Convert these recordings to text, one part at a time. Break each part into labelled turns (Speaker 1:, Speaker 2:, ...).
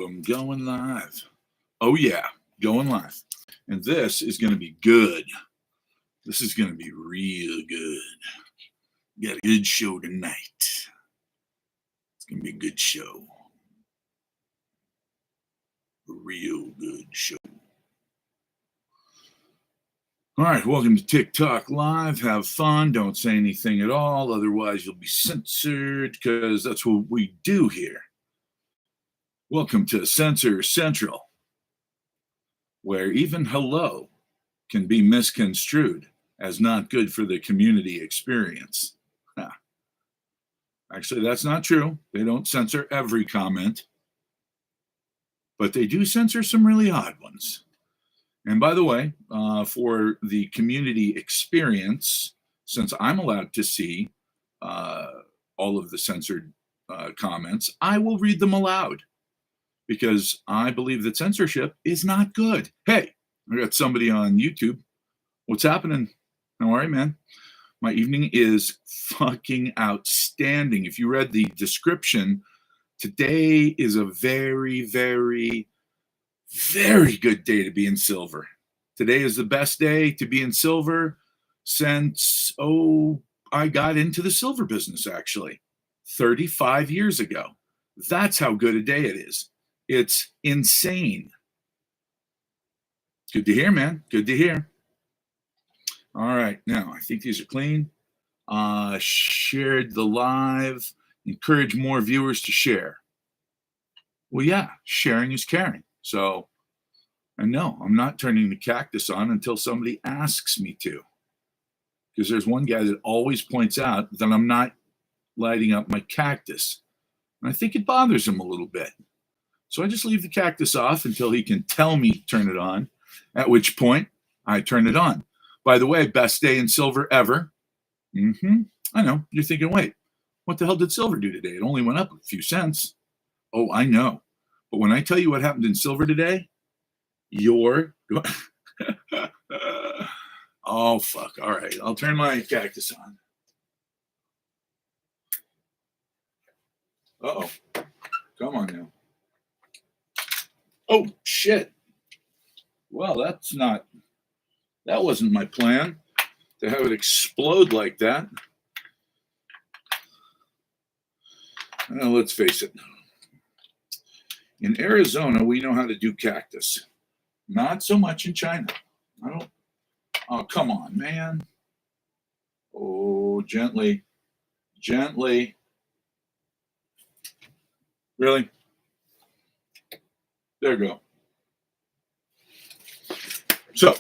Speaker 1: I'm going live. Oh, yeah, going live. And this is going to be good. This is going to be real good. Got a good show tonight. It's going to be a good show. A real good show. All right, welcome to TikTok Live. Have fun. Don't say anything at all. Otherwise, you'll be censored because that's what we do here. Welcome to Censor Central, where even hello can be misconstrued as not good for the community experience. Huh. Actually, that's not true. They don't censor every comment, but they do censor some really odd ones. And by the way, for the community experience, since I'm allowed to see all of the censored comments, I will read them aloud because I believe that censorship is not good. Hey, I got somebody on YouTube. What's happening? How are you, man? My evening is fucking outstanding. If you read the description, today is a very, very, very good day to be in silver. Today is the best day to be in silver since, I got into the silver business, actually, 35 years ago. That's how good a day it is. It's insane. Good to hear, man. Good to hear. All right. Now, I think these are clean. Shared the live. Encourage more viewers to share. Well, yeah, sharing is caring. So, and no, I'm not turning the cactus on until somebody asks me to. Because there's one guy that always points out that I'm not lighting up my cactus. And I think it bothers him a little bit. So I just leave the cactus off until he can tell me to turn it on, at which point I turn it on. By the way, best day in silver ever. I know. You're thinking, wait, what the hell did silver do today? It only went up a few cents. Oh, I know. But when I tell you what happened in silver today, you're... Oh, fuck. All right. I'll turn my cactus on. Uh-oh. Come on now. Oh, shit. Well, that wasn't my plan, to have it explode like that. Now, let's face it. In Arizona, we know how to do cactus. Not so much in China. Oh, come on, man. Oh, gently. Gently. Really? There you go. So,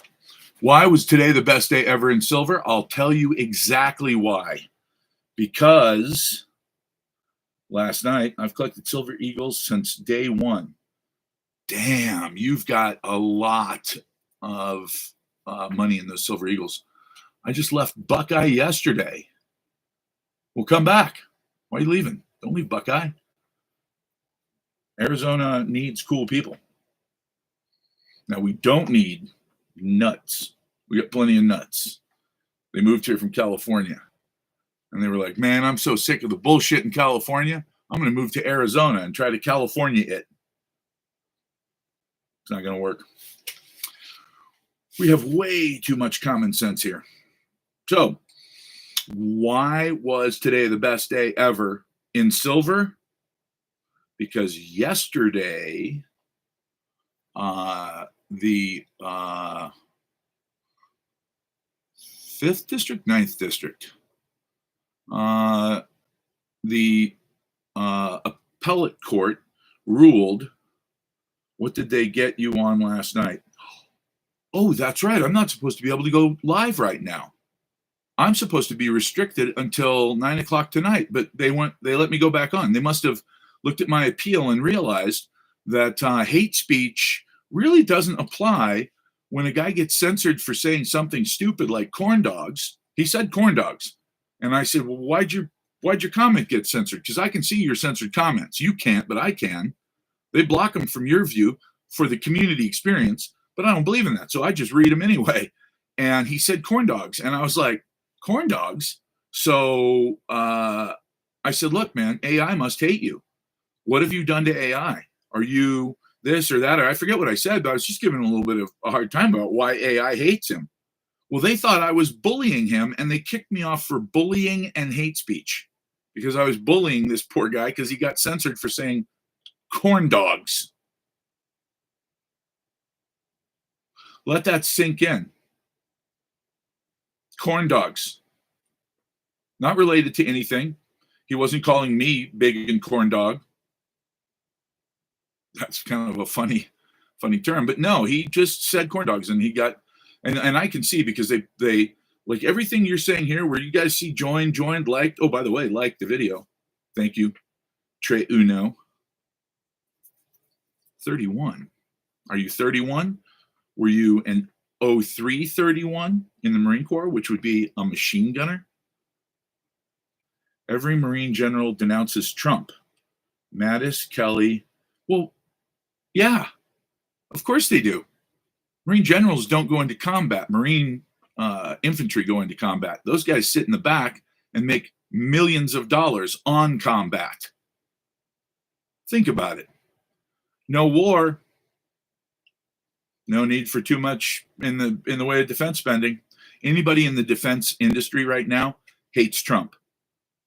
Speaker 1: why was today the best day ever in silver? I'll tell you exactly why. Because last night, I've collected silver eagles since day one. Damn, you've got a lot of money in those silver eagles. I just left Buckeye yesterday. We'll come back. Why are you leaving? Don't leave Buckeye. Arizona needs cool people. Now, we don't need nuts. We got plenty of nuts. They moved here from California. And they were like, man, I'm so sick of the bullshit in California. I'm going to move to Arizona and try to California it. It's not going to work. We have way too much common sense here. So, why was today the best day ever in silver? Because yesterday, the 5th district, 9th district, the appellate court ruled. What did they get you on last night? Oh, that's right. I'm not supposed to be able to go live right now. I'm supposed to be restricted until 9 o'clock tonight, but they let me go back on. They must have looked at my appeal and realized that hate speech really doesn't apply when a guy gets censored for saying something stupid like corn dogs. He said corn dogs. And I said, well, why'd your comment get censored? Because I can see your censored comments. You can't, but I can. They block them from your view for the community experience, but I don't believe in that. So I just read them anyway. And he said corn dogs. And I was like, corn dogs? So I said, look, man, AI must hate you. What have you done to AI? Are you this or that? Or I forget what I said, but I was just giving him a little bit of a hard time about why AI hates him. Well, they thought I was bullying him, and they kicked me off for bullying and hate speech because I was bullying this poor guy because he got censored for saying corn dogs. Let that sink in. Corn dogs. Not related to anything. He wasn't calling me big and corn dog. That's kind of a funny term, but no, he just said corn dogs, and he got, and I can see because they like everything you're saying here, where you guys see joined, liked. Oh, by the way, like the video. Thank you, Trey Uno. 31. Are you 31? Were you an 0331 in the Marine Corps, which would be a machine gunner? Every Marine general denounces Trump. Mattis, Kelly. Well, yeah, of course they do. Marine generals don't go into combat. Marine infantry go into combat. Those guys sit in the back and make millions of dollars on combat. Think about it. No war. No need for too much in the way of defense spending. Anybody in the defense industry right now hates Trump.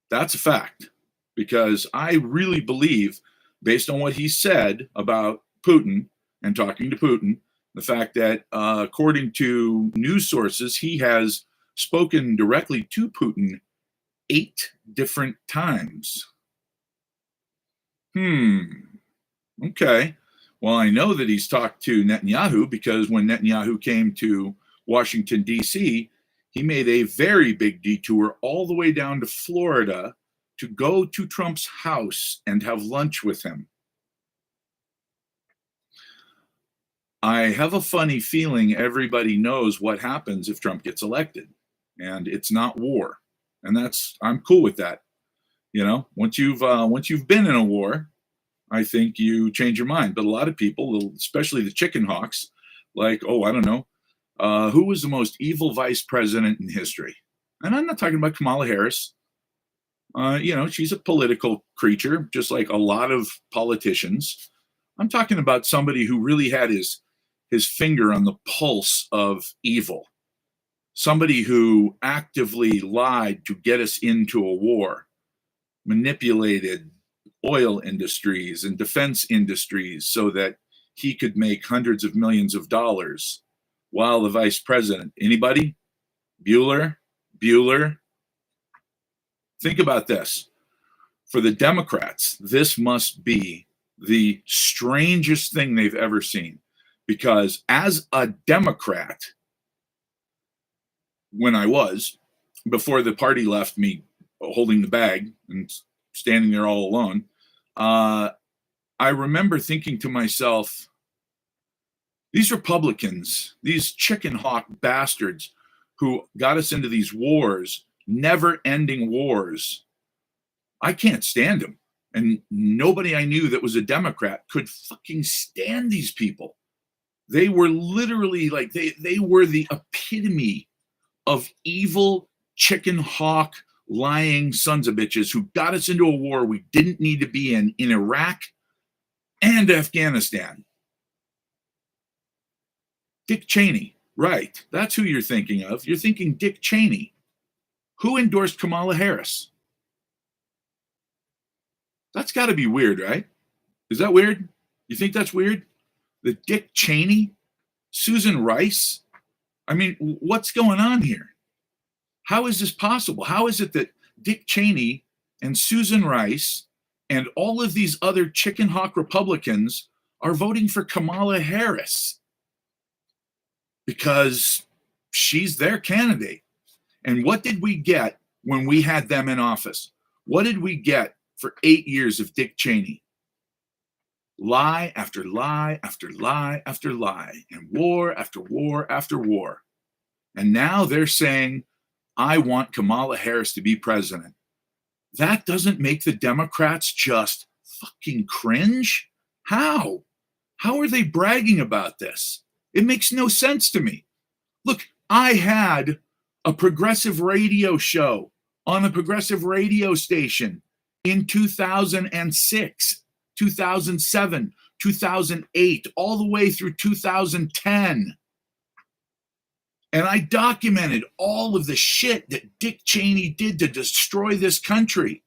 Speaker 1: That's a fact, because I really believe, based on what he said about Putin and talking to Putin, the fact that according to news sources, he has spoken directly to Putin 8 different times. Okay. Well, I know that he's talked to Netanyahu because when Netanyahu came to Washington, D.C., he made a very big detour all the way down to Florida to go to Trump's house and have lunch with him. I have a funny feeling everybody knows what happens if Trump gets elected, and it's not war. And I'm cool with that. You know, once you've been in a war, I think you change your mind. But a lot of people, especially the chicken hawks, like, oh, I don't know, who was the most evil vice president in history? And I'm not talking about Kamala Harris. She's a political creature, just like a lot of politicians. I'm talking about somebody who really had his finger on the pulse of evil. Somebody who actively lied to get us into a war, manipulated oil industries and defense industries so that he could make hundreds of millions of dollars while the vice president. Anybody? Bueller? Think about this. For the Democrats, this must be the strangest thing they've ever seen, because as a Democrat, when I was, before the party left me holding the bag and standing there all alone, I remember thinking to myself, these Republicans, these chicken hawk bastards who got us into these wars, never-ending wars, I can't stand them. And nobody I knew that was a Democrat could fucking stand these people. They were literally like, they were the epitome of evil chicken hawk lying sons of bitches who got us into a war we didn't need to be in Iraq and Afghanistan. Dick Cheney, right? That's who you're thinking of. You're thinking Dick Cheney. Who endorsed Kamala Harris? That's got to be weird, right? Is that weird? You think that's weird? The Dick Cheney? Susan Rice? I mean, what's going on here? How is this possible? How is it that Dick Cheney and Susan Rice and all of these other chicken hawk Republicans are voting for Kamala Harris? Because she's their candidate. And what did we get when we had them in office? What did we get for 8 years of Dick Cheney? Lie after lie after lie after lie, and war after war after war. And now they're saying, I want Kamala Harris to be president. That doesn't make the Democrats just fucking cringe? How? How are they bragging about this? It makes no sense to me. Look, I had a progressive radio show on a progressive radio station in 2006, 2007, 2008, all the way through 2010. And I documented all of the shit that Dick Cheney did to destroy this country.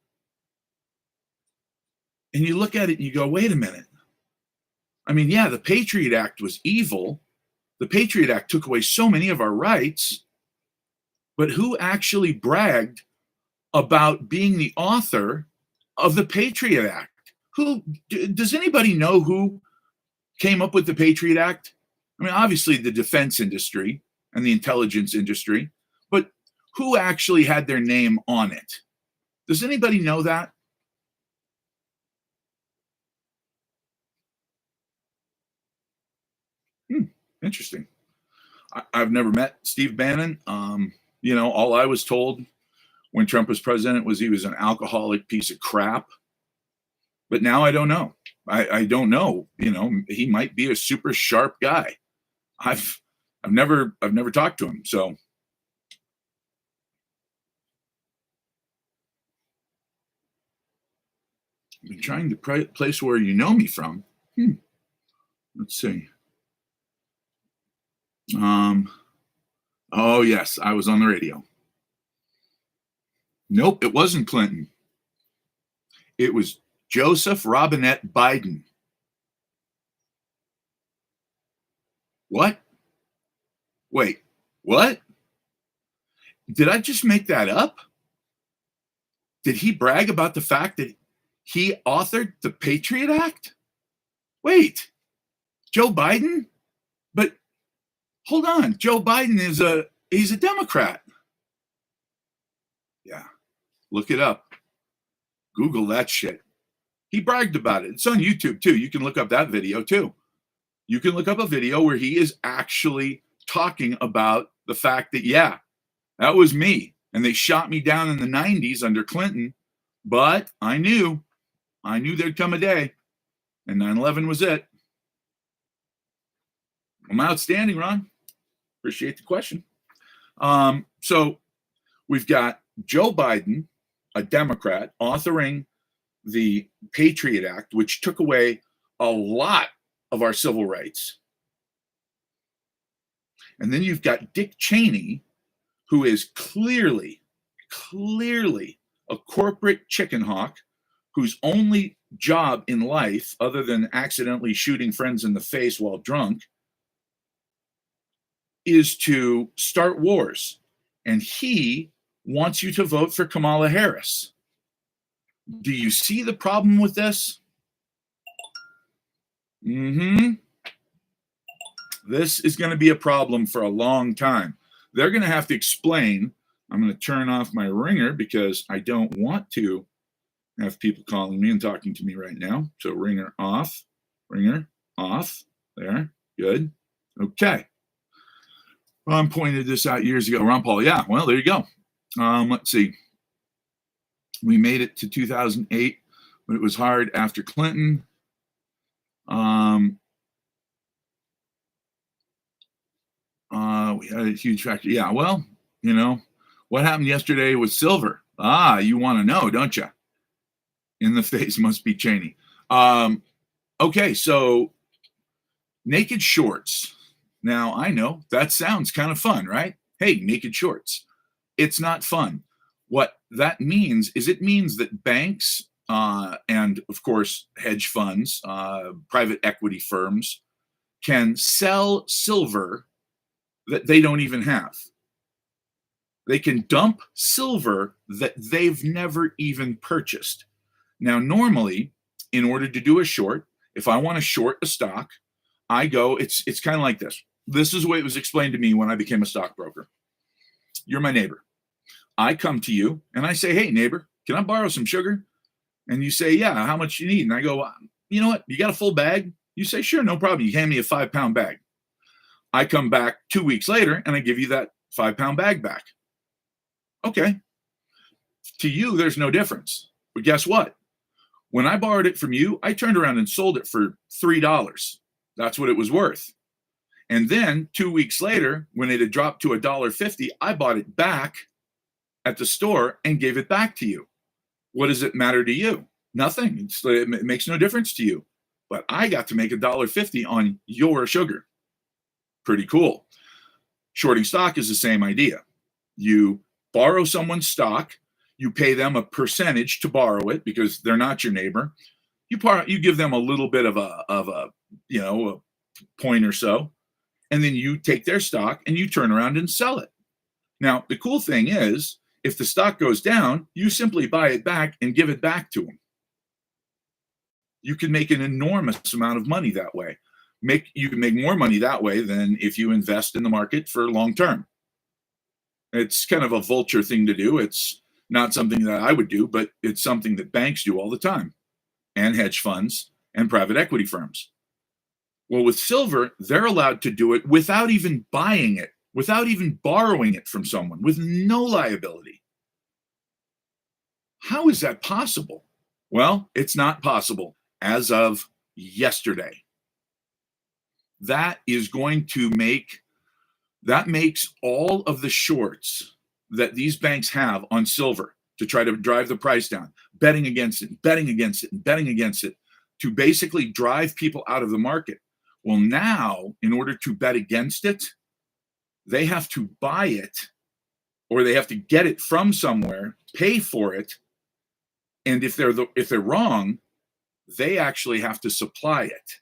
Speaker 1: And you look at it and you go, wait a minute. I mean, yeah, the Patriot Act was evil. The Patriot Act took away so many of our rights. But who actually bragged about being the author of the Patriot Act? Does anybody know who came up with the Patriot Act? I mean, obviously the defense industry and the intelligence industry, but who actually had their name on it? Does anybody know that? Interesting. I've never met Steve Bannon. All I was told when Trump was president was he was an alcoholic piece of crap. But now I don't know. I don't know. He might be a super sharp guy. I've never talked to him. So I've been trying to place where you know me from. Let's see. Oh yes, I was on the radio. Nope, it wasn't Clinton. It was Joseph Robinette Biden. What? Wait, what? Did I just make that up? Did he brag about the fact that he authored the Patriot Act? Wait, Joe Biden? But hold on, Joe Biden he's a Democrat. Yeah, look it up. Google that shit. He bragged about it. It's on YouTube too. You can look up that video too. You can look up a video where he is actually talking about the fact that, yeah, that was me. And they shot me down in the 90s under Clinton. But I knew there'd come a day. And 9/11 was it. I'm outstanding, Ron. Appreciate the question. So we've got Joe Biden, a Democrat, authoring the Patriot Act, which took away a lot of our civil rights. And then you've got Dick Cheney, who is clearly a corporate chicken hawk whose only job in life, other than accidentally shooting friends in the face while drunk, is to start wars. And he wants you to vote for Kamala Harris. Do you see the problem with this? This is going to be a problem for a long time. They're going to have to explain. I'm going to turn off my ringer because I don't want to have people calling me and talking to me right now. So ringer off. There. Good. Okay. Ron pointed this out years ago. Ron Paul. Yeah. Well, there you go. Let's see. We made it to 2008, but it was hard after Clinton. We had a huge factor. Yeah, well, what happened yesterday with silver? You want to know, don't you? In the face must be Cheney. Okay, so naked shorts. Now, I know that sounds kind of fun, right? Hey, naked shorts. It's not fun. What that means is it means that banks and, of course, hedge funds, private equity firms can sell silver that they don't even have. They can dump silver that they've never even purchased. Now, normally, in order to do a short, if I want to short a stock, I go, it's kind of like this. This is the way it was explained to me when I became a stockbroker. You're my neighbor. I come to you and I say, hey, neighbor, can I borrow some sugar? And you say, yeah, how much you need? And I go, you know what? You got a full bag? You say, sure, no problem. You hand me a 5-pound bag. I come back 2 weeks later and I give you that 5-pound bag back. Okay. To you, there's no difference. But guess what? When I borrowed it from you, I turned around and sold it for $3. That's what it was worth. And then 2 weeks later, when it had dropped to $1.50, I bought it back at the store and gave it back to you. What does it matter to you? Nothing. It makes no difference to you. but I got to make $1.50 on your sugar. Pretty cool. Shorting stock is the same idea. You borrow someone's stock, you pay them a percentage to borrow it because they're not your neighbor. You give them a little bit of a point or so, and then you take their stock and you turn around and sell it. Now, the cool thing is, if the stock goes down, you simply buy it back and give it back to them. You can make an enormous amount of money that way. You can make more money that way than if you invest in the market for long term. It's kind of a vulture thing to do. It's not something that I would do, but it's something that banks do all the time, and hedge funds and private equity firms. Well, with silver, they're allowed to do it without even buying it, without even borrowing it from someone, with no liability. How is that possible? Well, it's not possible as of yesterday. That makes all of the shorts that these banks have on silver to try to drive the price down, betting against it, betting against it, and betting against it, to basically drive people out of the market. Well, now, in order to bet against it, they have to buy it, or they have to get it from somewhere, pay for it, and if they're wrong, they actually have to supply it.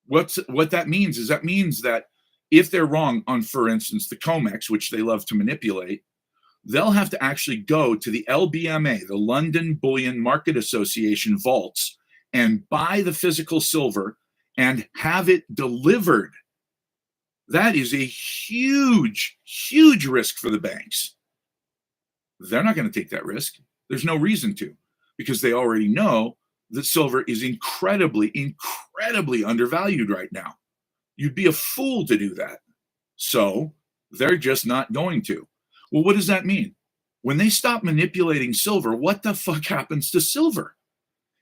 Speaker 1: What that means is that if they're wrong on, for instance, the COMEX, which they love to manipulate, they'll have to actually go to the LBMA, the London Bullion Market Association vaults, and buy the physical silver and have it delivered. That is a huge, huge risk for the banks. They're not going to take that risk. There's no reason to, because they already know that silver is incredibly, incredibly undervalued right now. You'd be a fool to do that. So they're just not going to. Well, what does that mean? When they stop manipulating silver, what the fuck happens to silver?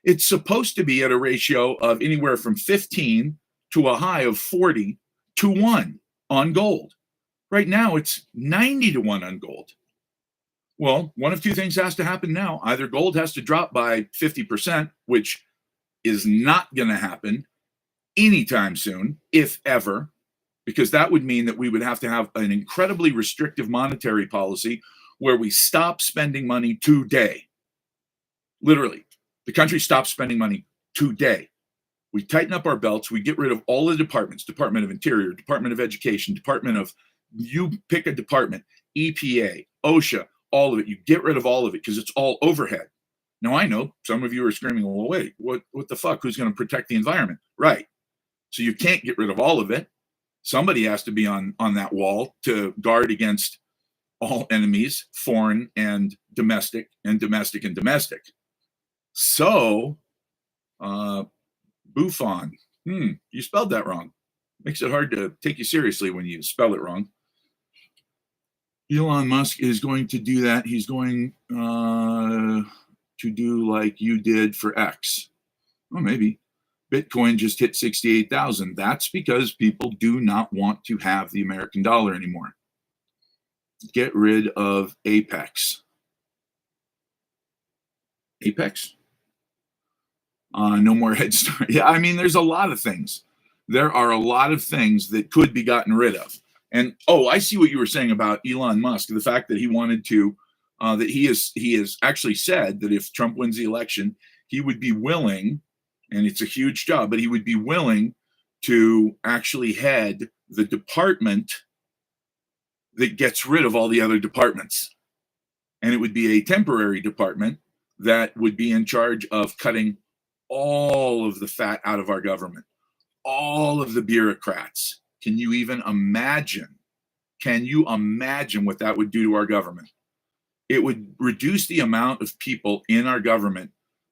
Speaker 1: It's supposed to be at a ratio of anywhere from 15 to a high of 40 to 1 on gold. Right now, it's 90 to 1 on gold. Well, one of two things has to happen now. Either gold has to drop by 50%, which is not going to happen anytime soon, if ever, because that would mean that we would have to have an incredibly restrictive monetary policy where we stop spending money today. Literally, the country stops spending money today. We tighten up our belts. We get rid of all the departments, Department of Interior, Department of Education, Department of, you pick a department, EPA, OSHA, all of it. You get rid of all of it because it's all overhead. Now, I know some of you are screaming, well, wait, what the fuck? Who's going to protect the environment? Right. So you can't get rid of all of it. Somebody has to be on that wall to guard against all enemies, foreign and domestic and domestic and domestic. So, Buffon, you spelled that wrong. Makes it hard to take you seriously when you spell it wrong. Elon Musk is going to do that. He's going to do like you did for X. Well, maybe. Bitcoin just hit 68,000. That's because people do not want to have the American dollar anymore. Get rid of Apex. Apex? No more Head Start. Yeah, I mean, there's a lot of things. There are a lot of things that could be gotten rid of. And, I see what you were saying about Elon Musk, the fact that he wanted to, that he has actually said that if Trump wins the election, he would be willing, and it's a huge job, but he would be willing to actually head the department that gets rid of all the other departments. And it would be a temporary department that would be in charge of cutting all of the fat out of our government, all of the bureaucrats. Can you even imagine? Can you imagine what that would do to our government? It would reduce the amount of people in our government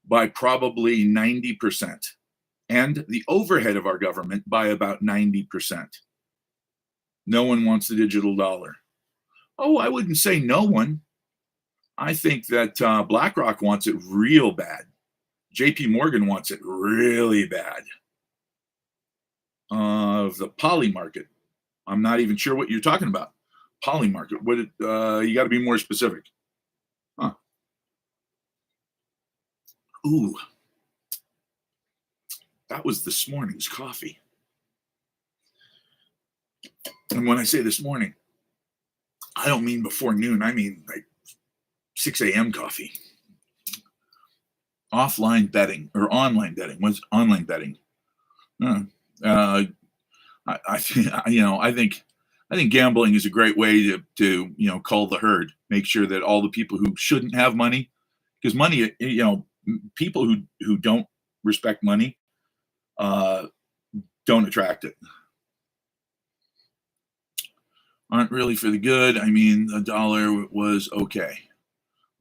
Speaker 1: by probably 90%, and the overhead of our government by about 90%. No one wants the digital dollar. I wouldn't say no one. I think that BlackRock wants it real bad. JP Morgan wants it really bad. The poly market. I'm not even sure what you're talking about. Poly market. You got to be more specific. Huh. Ooh. That was this morning's coffee. And when I say this morning, I don't mean before noon. I mean like 6 a.m. coffee. Offline betting or online betting. What's online betting? I think gambling is a great way to cull the herd, make sure that all the people who shouldn't have money, because money, people who don't respect money, don't attract it. Aren't really for the good. I mean, the dollar was okay.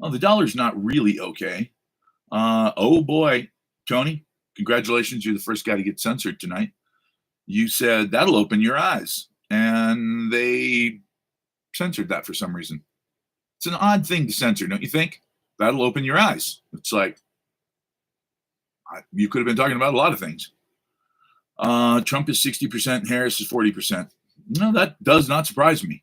Speaker 1: Well, the dollar's not really okay. Oh boy, Tony, congratulations. You're the first guy to get censored tonight. You said that'll open your eyes, and they censored that for some reason. It's an odd thing to censor, don't you think? That'll open your eyes. It's like, you could have been talking about a lot of things. Trump is 60%, Harris is 40%. No, that does not surprise me.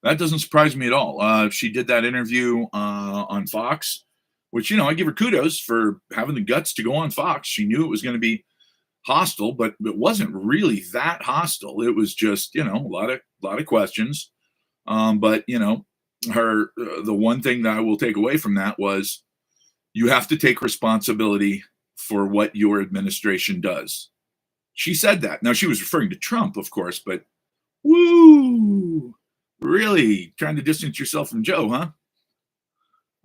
Speaker 1: That doesn't surprise me at all. She did that interview on Fox, which, I give her kudos for having the guts to go on Fox. She knew it was going to be hostile, but it wasn't really that hostile. It was just, a lot of questions. But her the one thing that I will take away from that was you have to take responsibility for what your administration does. She said that. Now she was referring to Trump, of course, but woo, really trying to distance yourself from Joe, huh?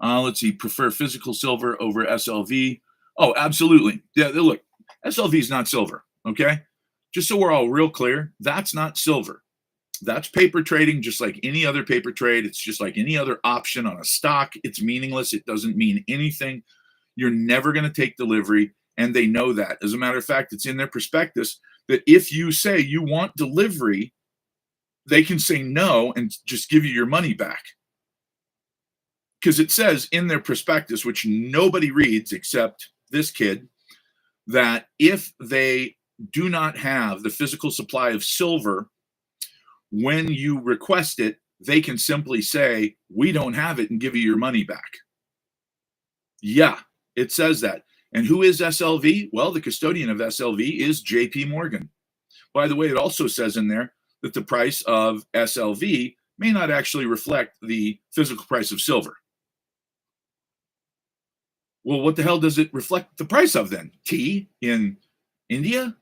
Speaker 1: Let's see. Prefer physical silver over SLV. Oh, absolutely. Yeah, look, SLV is not silver, okay? Just so we're all real clear, that's not silver. That's paper trading, just like any other paper trade. It's just like any other option on a stock. It's meaningless. It doesn't mean anything. You're never going to take delivery, and they know that. As a matter of fact, it's in their prospectus that if you say you want delivery, they can say no and just give you your money back. Because it says in their prospectus, which nobody reads except this kid, that if they do not have the physical supply of silver when you request it, they can simply say, we don't have it, and give you your money back. Yeah, it says that. And who is SLV? Well, the custodian of SLV is JP Morgan. By the way, it also says in there that the price of SLV may not actually reflect the physical price of silver. Well, what the hell does it reflect the price of then? Tea in India?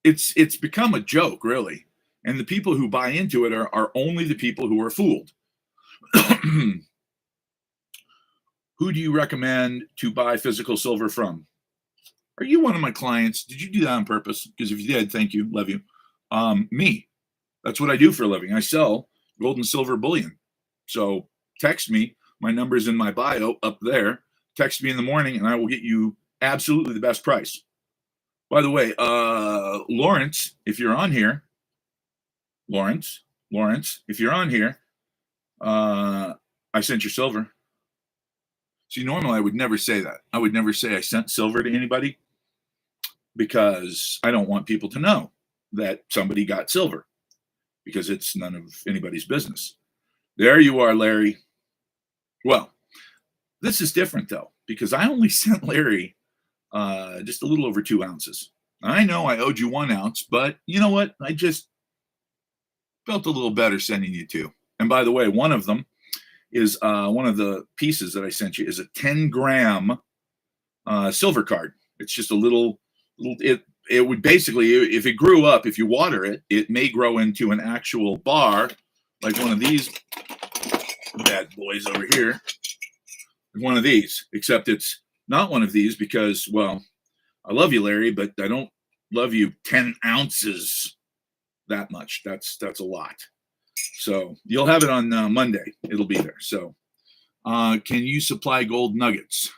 Speaker 1: It's become a joke, really. And the people who buy into it are only the people who are fooled. Who do you recommend to buy physical silver from? Are you one of my clients? Did you do that on purpose? Because if you did, thank you. Love you. Me. That's what I do for a living. I sell gold and silver bullion. So text me. My number is in my bio up there. Text me in the morning and I will get you absolutely the best price. By the way, Lawrence, if you're on here, Lawrence, if you're on here, I sent you silver. See, normally I would never say that. I would never say I sent silver to anybody because I don't want people to know that somebody got silver because it's none of anybody's business. There you are, Larry. Well, this is different though, because I only sent Larry just a little over 2 ounces. I know I owed you 1 ounce, but you know what? I just felt a little better sending you 2. And by the way, one of them is one of the pieces that I sent you is a 10-gram silver card. It's just a little it would basically, if it grew up, if you water it, it may grow into an actual bar, like one of these bad boys over here. One of these, except it's not one of these because, well, I love you, Larry, but I don't love you 10 ounces that much. That's a lot. So you'll have it on Monday. It'll be there. So can you supply gold nuggets?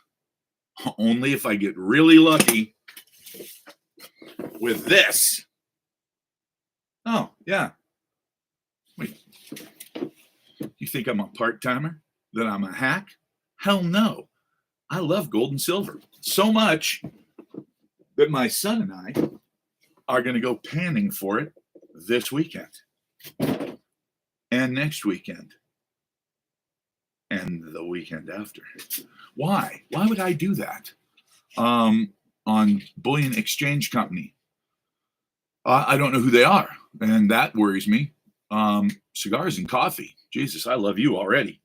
Speaker 1: Only if I get really lucky with this. Oh, yeah. Wait. You think I'm a part-timer? That I'm a hack? Hell no. I love gold and silver so much that my son and I are going to go panning for it this weekend and next weekend and the weekend after. Why? Why would I do that? on Bullion Exchange Company. I don't know who they are, and that worries me. Cigars and coffee. Jesus, I love you already.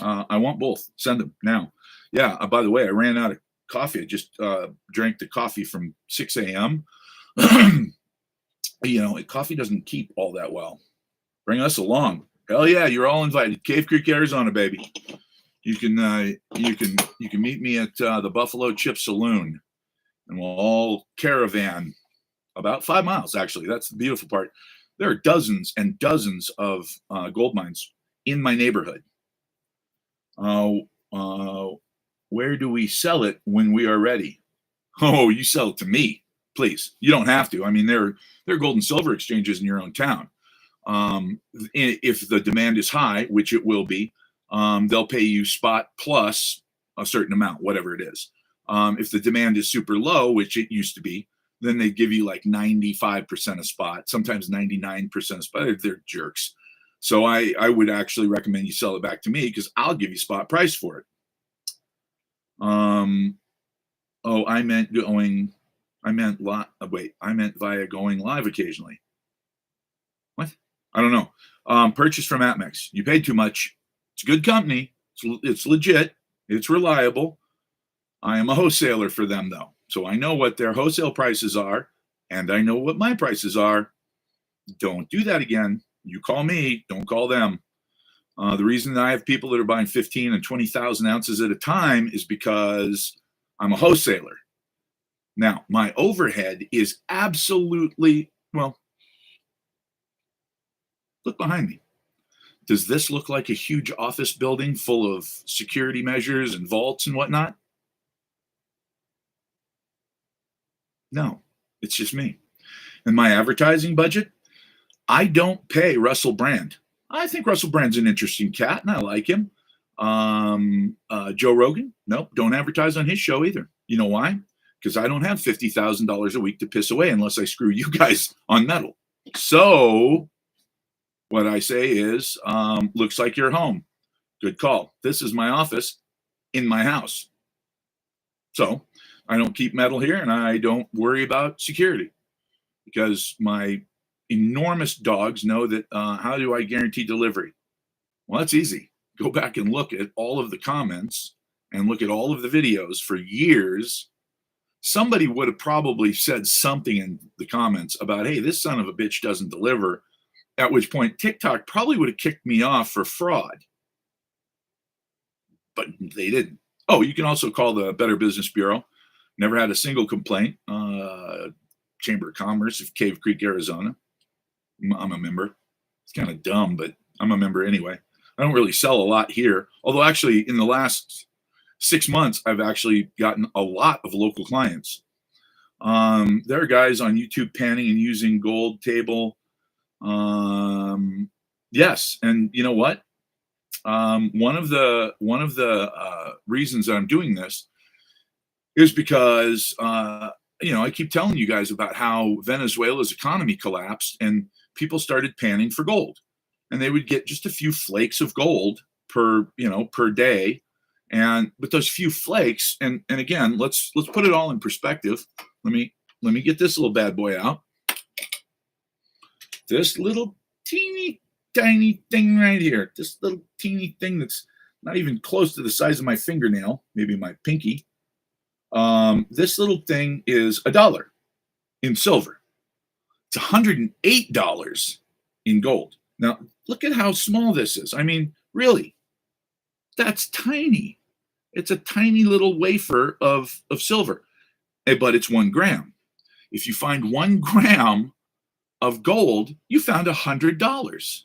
Speaker 1: I want both. Send them now. Yeah. By the way, I ran out of coffee. I just drank the coffee from 6 a.m. Coffee doesn't keep all that well. Bring us along. Hell yeah, you're all invited. Cave Creek, Arizona, baby. You can meet me at the Buffalo Chip Saloon, and we'll all caravan about 5 miles. Actually, that's the beautiful part. There are dozens and dozens of gold mines in my neighborhood. Where do we sell it when we are ready? Oh, you sell it to me, please. You don't have to. I mean, there are gold and silver exchanges in your own town. If the demand is high, which it will be, they'll pay you spot plus a certain amount, whatever it is. If the demand is super low, which it used to be, then they give you like 95% a spot, sometimes 99% a spot. They're jerks. So I would actually recommend you sell it back to me because I'll give you spot price for it. I meant via going live occasionally. What? I don't know. Purchase from APMEX. You paid too much. It's a good company. It's legit. It's reliable. I am a wholesaler for them, though. So I know what their wholesale prices are, and I know what my prices are. Don't do that again. You call me. Don't call them. The reason that I have people that are buying 15 and 20,000 ounces at a time is because I'm a wholesaler. Now, my overhead is absolutely, well, look behind me. Does this look like a huge office building full of security measures and vaults and whatnot? No, it's just me. And my advertising budget, I don't pay Russell Brand. I think Russell Brand's an interesting cat, and I like him. Joe Rogan, nope, don't advertise on his show either. You know why? Because I don't have $50,000 a week to piss away unless I screw you guys on metal. So what I say is, looks like you're home. Good call. This is my office in my house. So I don't keep metal here, and I don't worry about security because my enormous dogs know that. How do I guarantee delivery? Well, that's easy. Go back and look at all of the comments and look at all of the videos for years. Somebody would have probably said something in the comments about, hey, this son of a bitch doesn't deliver, at which point TikTok probably would have kicked me off for fraud. But they didn't. Oh, you can also call the Better Business Bureau. Never had a single complaint. Chamber of Commerce of Cave Creek, Arizona. I'm a member. It's kind of dumb, but I'm a member anyway. I don't really sell a lot here. Although actually in the last 6 months, I've actually gotten a lot of local clients. There are guys on YouTube panning and using gold table. Yes. And you know what? One of the reasons that I'm doing this is because, I keep telling you guys about how Venezuela's economy collapsed and people started panning for gold, and they would get just a few flakes of gold per day. But those few flakes, and again, let's put it all in perspective. Let me get this little bad boy out. This little teeny tiny thing right here. This little teeny thing that's not even close to the size of my fingernail, maybe my pinky. This little thing is $1 in silver. It's $108 in gold. Now, look at how small this is. I mean, really, that's tiny. It's a tiny little wafer of silver, but it's 1 gram. If you find 1 gram of gold, you found $100.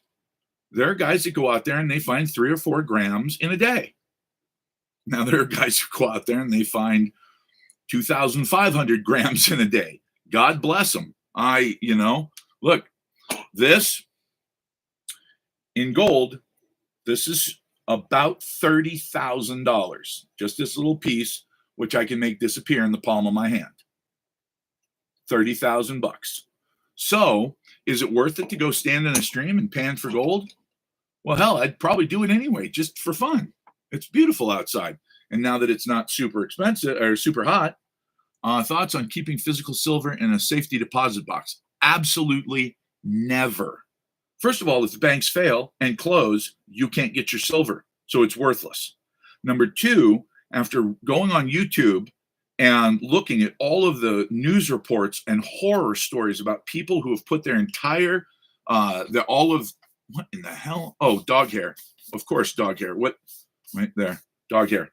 Speaker 1: There are guys that go out there and they find 3 or 4 grams in a day. Now, there are guys who go out there and they find 2,500 grams in a day. God bless them. Look, this in gold, this is about $30,000. Just this little piece, which I can make disappear in the palm of my hand. $30,000. So, is it worth it to go stand in a stream and pan for gold? Well, hell, I'd probably do it anyway, just for fun. It's beautiful outside. And now that it's not super expensive or super hot, Thoughts on keeping physical silver in a safety deposit box? Absolutely never. First of all, if the banks fail and close, you can't get your silver, so it's worthless. Number two, after going on YouTube and looking at all of the news reports and horror stories about people who have put their entire, what in the hell? Oh, dog hair. Of course, dog hair. What? Right there, dog hair.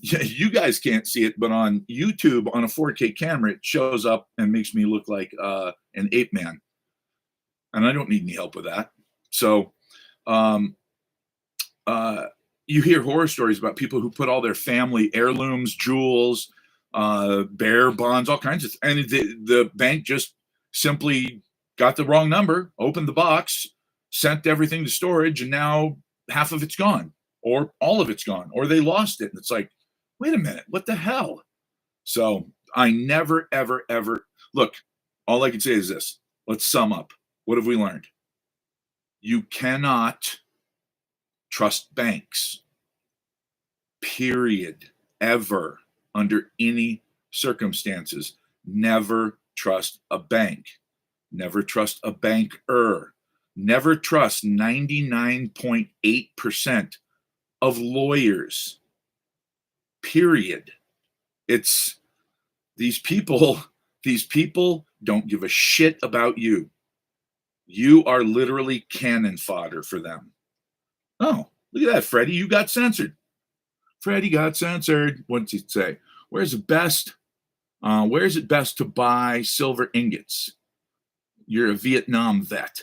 Speaker 1: You guys can't see it, but on YouTube, on a 4K camera, it shows up and makes me look like an ape man. And I don't need any help with that. So you hear horror stories about people who put all their family heirlooms, jewels, bear bonds, all kinds of, and the bank just simply got the wrong number, opened the box, sent everything to storage, and now half of it's gone, or all of it's gone, or they lost it. And it's like, wait a minute, what the hell? So I never, ever, ever look. All I can say is this. Let's sum up. What have we learned? You cannot trust banks, period, ever, under any circumstances. Never trust a bank. Never trust a banker. Never trust 99.8% of lawyers, period. It's these people don't give a shit about you. You are literally cannon fodder for them. Oh, look at that, Freddie. You got censored. Freddie got censored. What's he say? Where's it best to buy silver ingots? You're a Vietnam vet.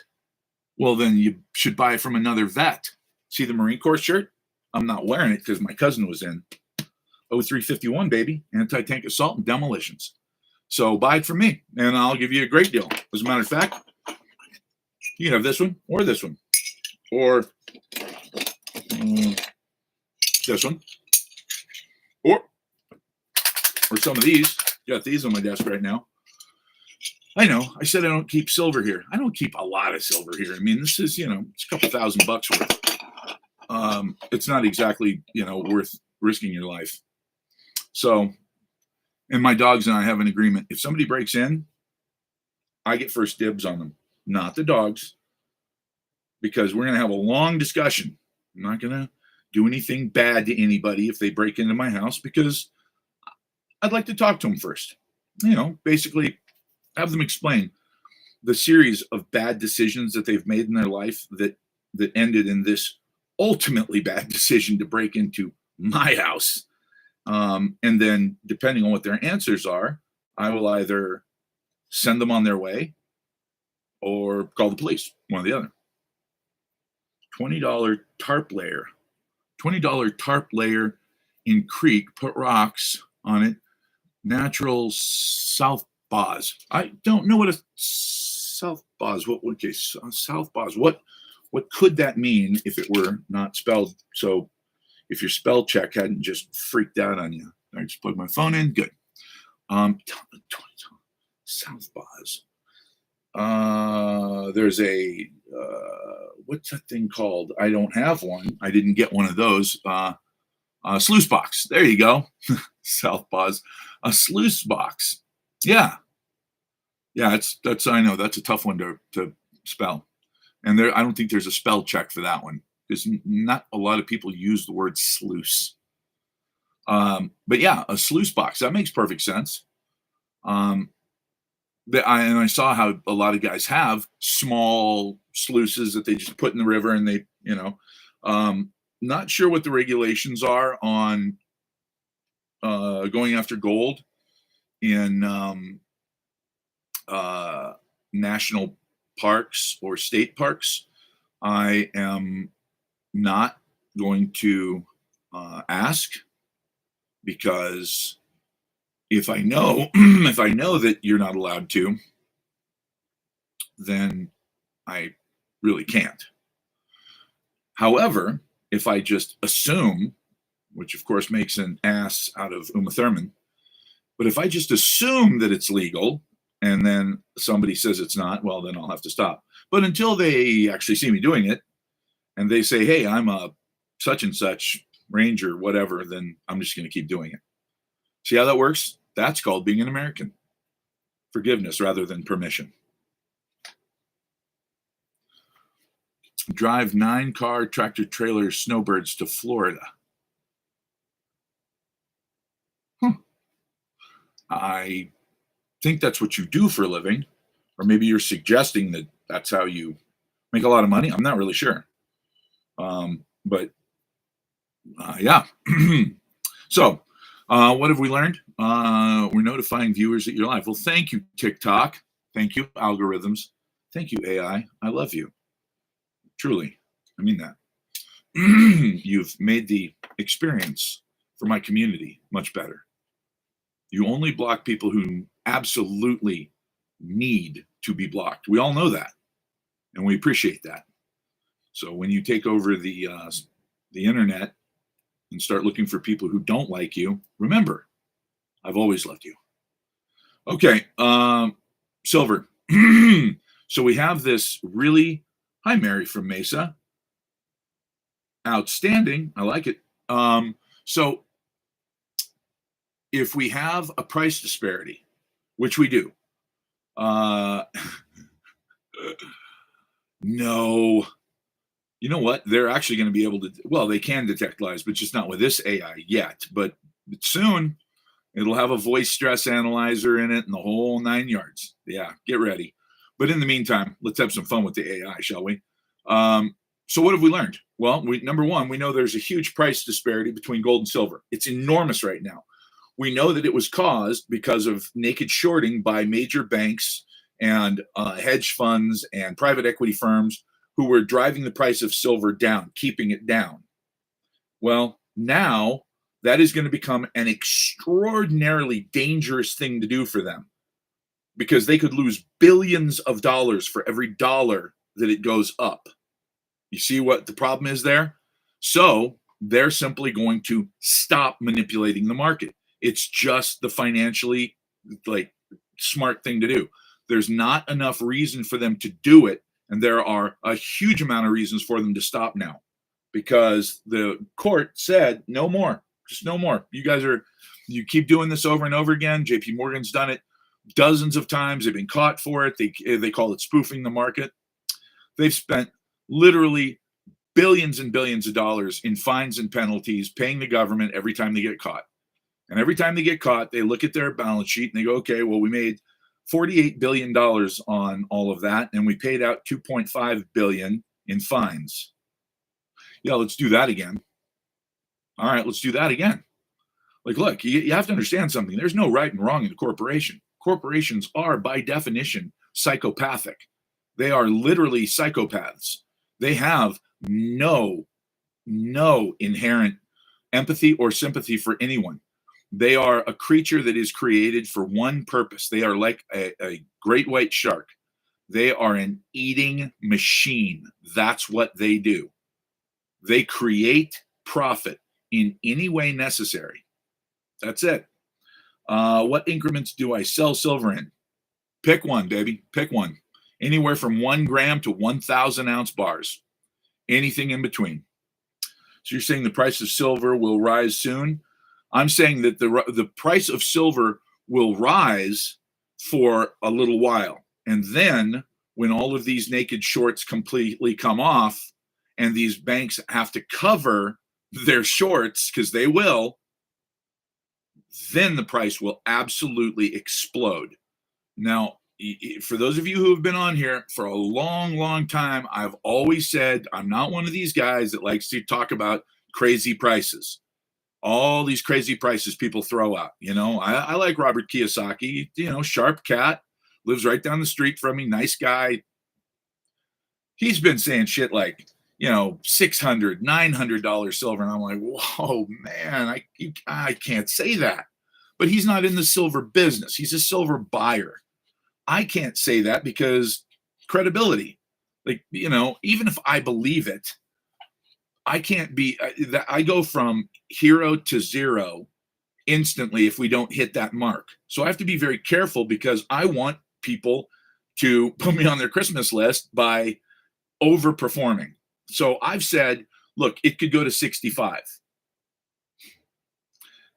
Speaker 1: Well, then you should buy it from another vet. See the Marine Corps shirt? I'm not wearing it because my cousin was in 0351, baby. Anti-tank assault and demolitions. So buy it from me, and I'll give you a great deal. As a matter of fact, you can have this one, or this one, or this one, or some of these. Got these on my desk right now. I know. I said I don't keep silver here. I don't keep a lot of silver here. I mean, this is, it's a couple $1,000 worth. It's not exactly, worth risking your life. So, and my dogs and I have an agreement. If somebody breaks in, I get first dibs on them, not the dogs, because we're going to have a long discussion. I'm not going to do anything bad to anybody if they break into my house, because I'd like to talk to them first. Basically have them explain the series of bad decisions that they've made in their life that ended in this ultimately bad decision to break into my house. And then, depending on what their answers are, I will either send them on their way or call the police, one or the other. $20 tarp layer. $20 tarp layer in creek, put rocks on it. Natural southpaws. I don't know what a southpaws. Southpaws. What could that mean if it were not spelled? So if your spell check hadn't just freaked out on you. I just plug my phone in. Good. Southpaws. There's a what's that thing called? I don't have one. I didn't get one of those. Sluice box. There you go. Southpaws. A sluice box. Yeah. That's I know that's a tough one to spell, and I don't think there's a spell check for that one because not a lot of people use the word sluice. But yeah, a sluice box, that makes perfect sense. And I saw how a lot of guys have small sluices that they just put in the river, and they, not sure what the regulations are on going after gold in national parks or state parks. I am not going to ask, because if I know that you're not allowed to, then I really can't. However, if I just assume, which of course makes an ass out of Uma Thurman, but if I just assume that it's legal and then somebody says it's not, well, then I'll have to stop. But until they actually see me doing it and they say, hey, I'm a such and such ranger, whatever, then I'm just going to keep doing it. See how that works? That's called being an American. Forgiveness rather than permission. Drive 9-car tractor trailer snowbirds to Florida. I think that's what you do for a living, or maybe you're suggesting that that's how you make a lot of money. I'm not really sure. But yeah. So, what have we learned? We're notifying viewers that you're live. Well, thank you, TikTok. Thank you, algorithms. Thank you, AI. I love you. Truly. I mean that. You've made the experience for my community much better. You only block people who absolutely need to be blocked. We all know that, and we appreciate that. So when you take over the internet and start looking for people who don't like you, remember, I've always loved you. Okay, silver. So we have this really, hi Mary from Mesa. Outstanding. I like it. So if we have a price disparity, which we do, no, you know what? They're actually going to be able to, well, they can detect lies, but just not with this AI yet. But soon it'll have a voice stress analyzer in it and the whole 9 yards. Yeah, get ready. But in the meantime, let's have some fun with the AI, shall we? So what have we learned? Well, number one, we know there's a huge price disparity between gold and silver. It's enormous right now. We know that it was caused because of naked shorting by major banks and hedge funds and private equity firms who were driving the price of silver down, keeping it down. Well, now that is going to become an extraordinarily dangerous thing to do for them because they could lose billions of dollars for every dollar that it goes up. You see what the problem is there? So they're simply going to stop manipulating the market. It's just the financially smart thing to do. There's not enough reason for them to do it. And there are a huge amount of reasons for them to stop now because the court said no more, just no more. You keep doing this over and over again. JP Morgan's done it dozens of times. They've been caught for it. They call it spoofing the market. They've spent literally billions and billions of dollars in fines and penalties, paying the government every time they get caught. And every time they get caught, they look at their balance sheet and they go, okay, well, we made $48 billion on all of that, and we paid out $2.5 billion in fines. Yeah, let's do that again. All right, let's do that again. Look, you have to understand something. There's no right and wrong in a corporation. Corporations are, by definition, psychopathic. They are literally psychopaths. They have no inherent empathy or sympathy for anyone. They are a creature that is created for one purpose. They are like a great white shark. They are an eating machine. That's what they do. They create profit in any way necessary. That's it. What increments do I sell silver in? Pick one, baby. Pick one. Anywhere from 1 gram to 1,000 ounce bars. Anything in between. So you're saying the price of silver will rise soon? I'm saying that the price of silver will rise for a little while. And then when all of these naked shorts completely come off and these banks have to cover their shorts, because they will, then the price will absolutely explode. Now, for those of you who have been on here for a long, long time, I've always said I'm not one of these guys that likes to talk about crazy prices. All these crazy prices people throw out. I like Robert Kiyosaki, sharp cat, lives right down the street from me, nice guy. He's been saying shit like, $600, $900 silver. And I'm like, whoa, man, I can't say that. But he's not in the silver business. He's a silver buyer. I can't say that because credibility. Even if I believe it, I can't be, I go from hero to zero instantly if we don't hit that mark. So I have to be very careful because I want people to put me on their Christmas list by overperforming. So I've said, look, it could go to 65.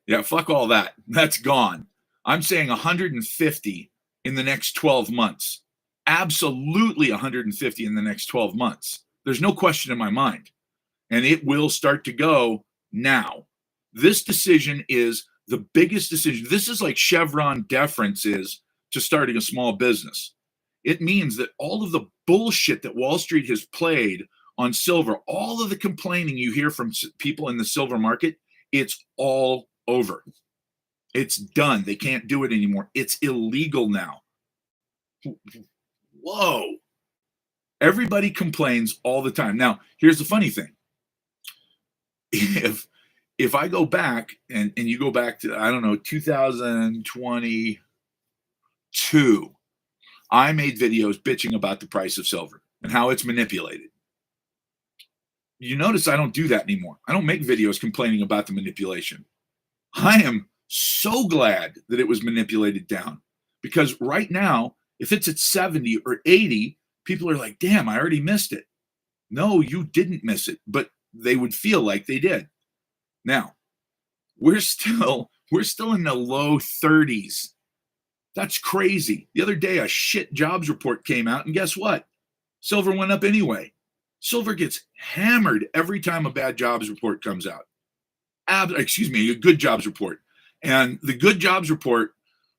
Speaker 1: Yeah, fuck all that. That's gone. I'm saying 150 in the next 12 months. Absolutely 150 in the next 12 months. There's no question in my mind. And it will start to go now. This decision is the biggest decision. This is like Chevron deference is to starting a small business. It means that all of the bullshit that Wall Street has played on silver, all of the complaining you hear from people in the silver market, it's all over. It's done. They can't do it anymore. It's illegal now. Whoa. Everybody complains all the time. Now, here's the funny thing. If I go back and you go back to, I don't know, 2022, I made videos bitching about the price of silver and how it's manipulated. You notice I don't do that anymore. I don't make videos complaining about the manipulation. I am so glad that it was manipulated down, because right now, if it's at 70 or 80, people are like, damn, I already missed it. No, you didn't miss it, but they would feel like they did. Now, we're still in the low 30s. That's crazy. The other day, a shit jobs report came out, and guess what? Silver went up anyway. Silver gets hammered every time a bad jobs report comes out. A good jobs report. And the good jobs report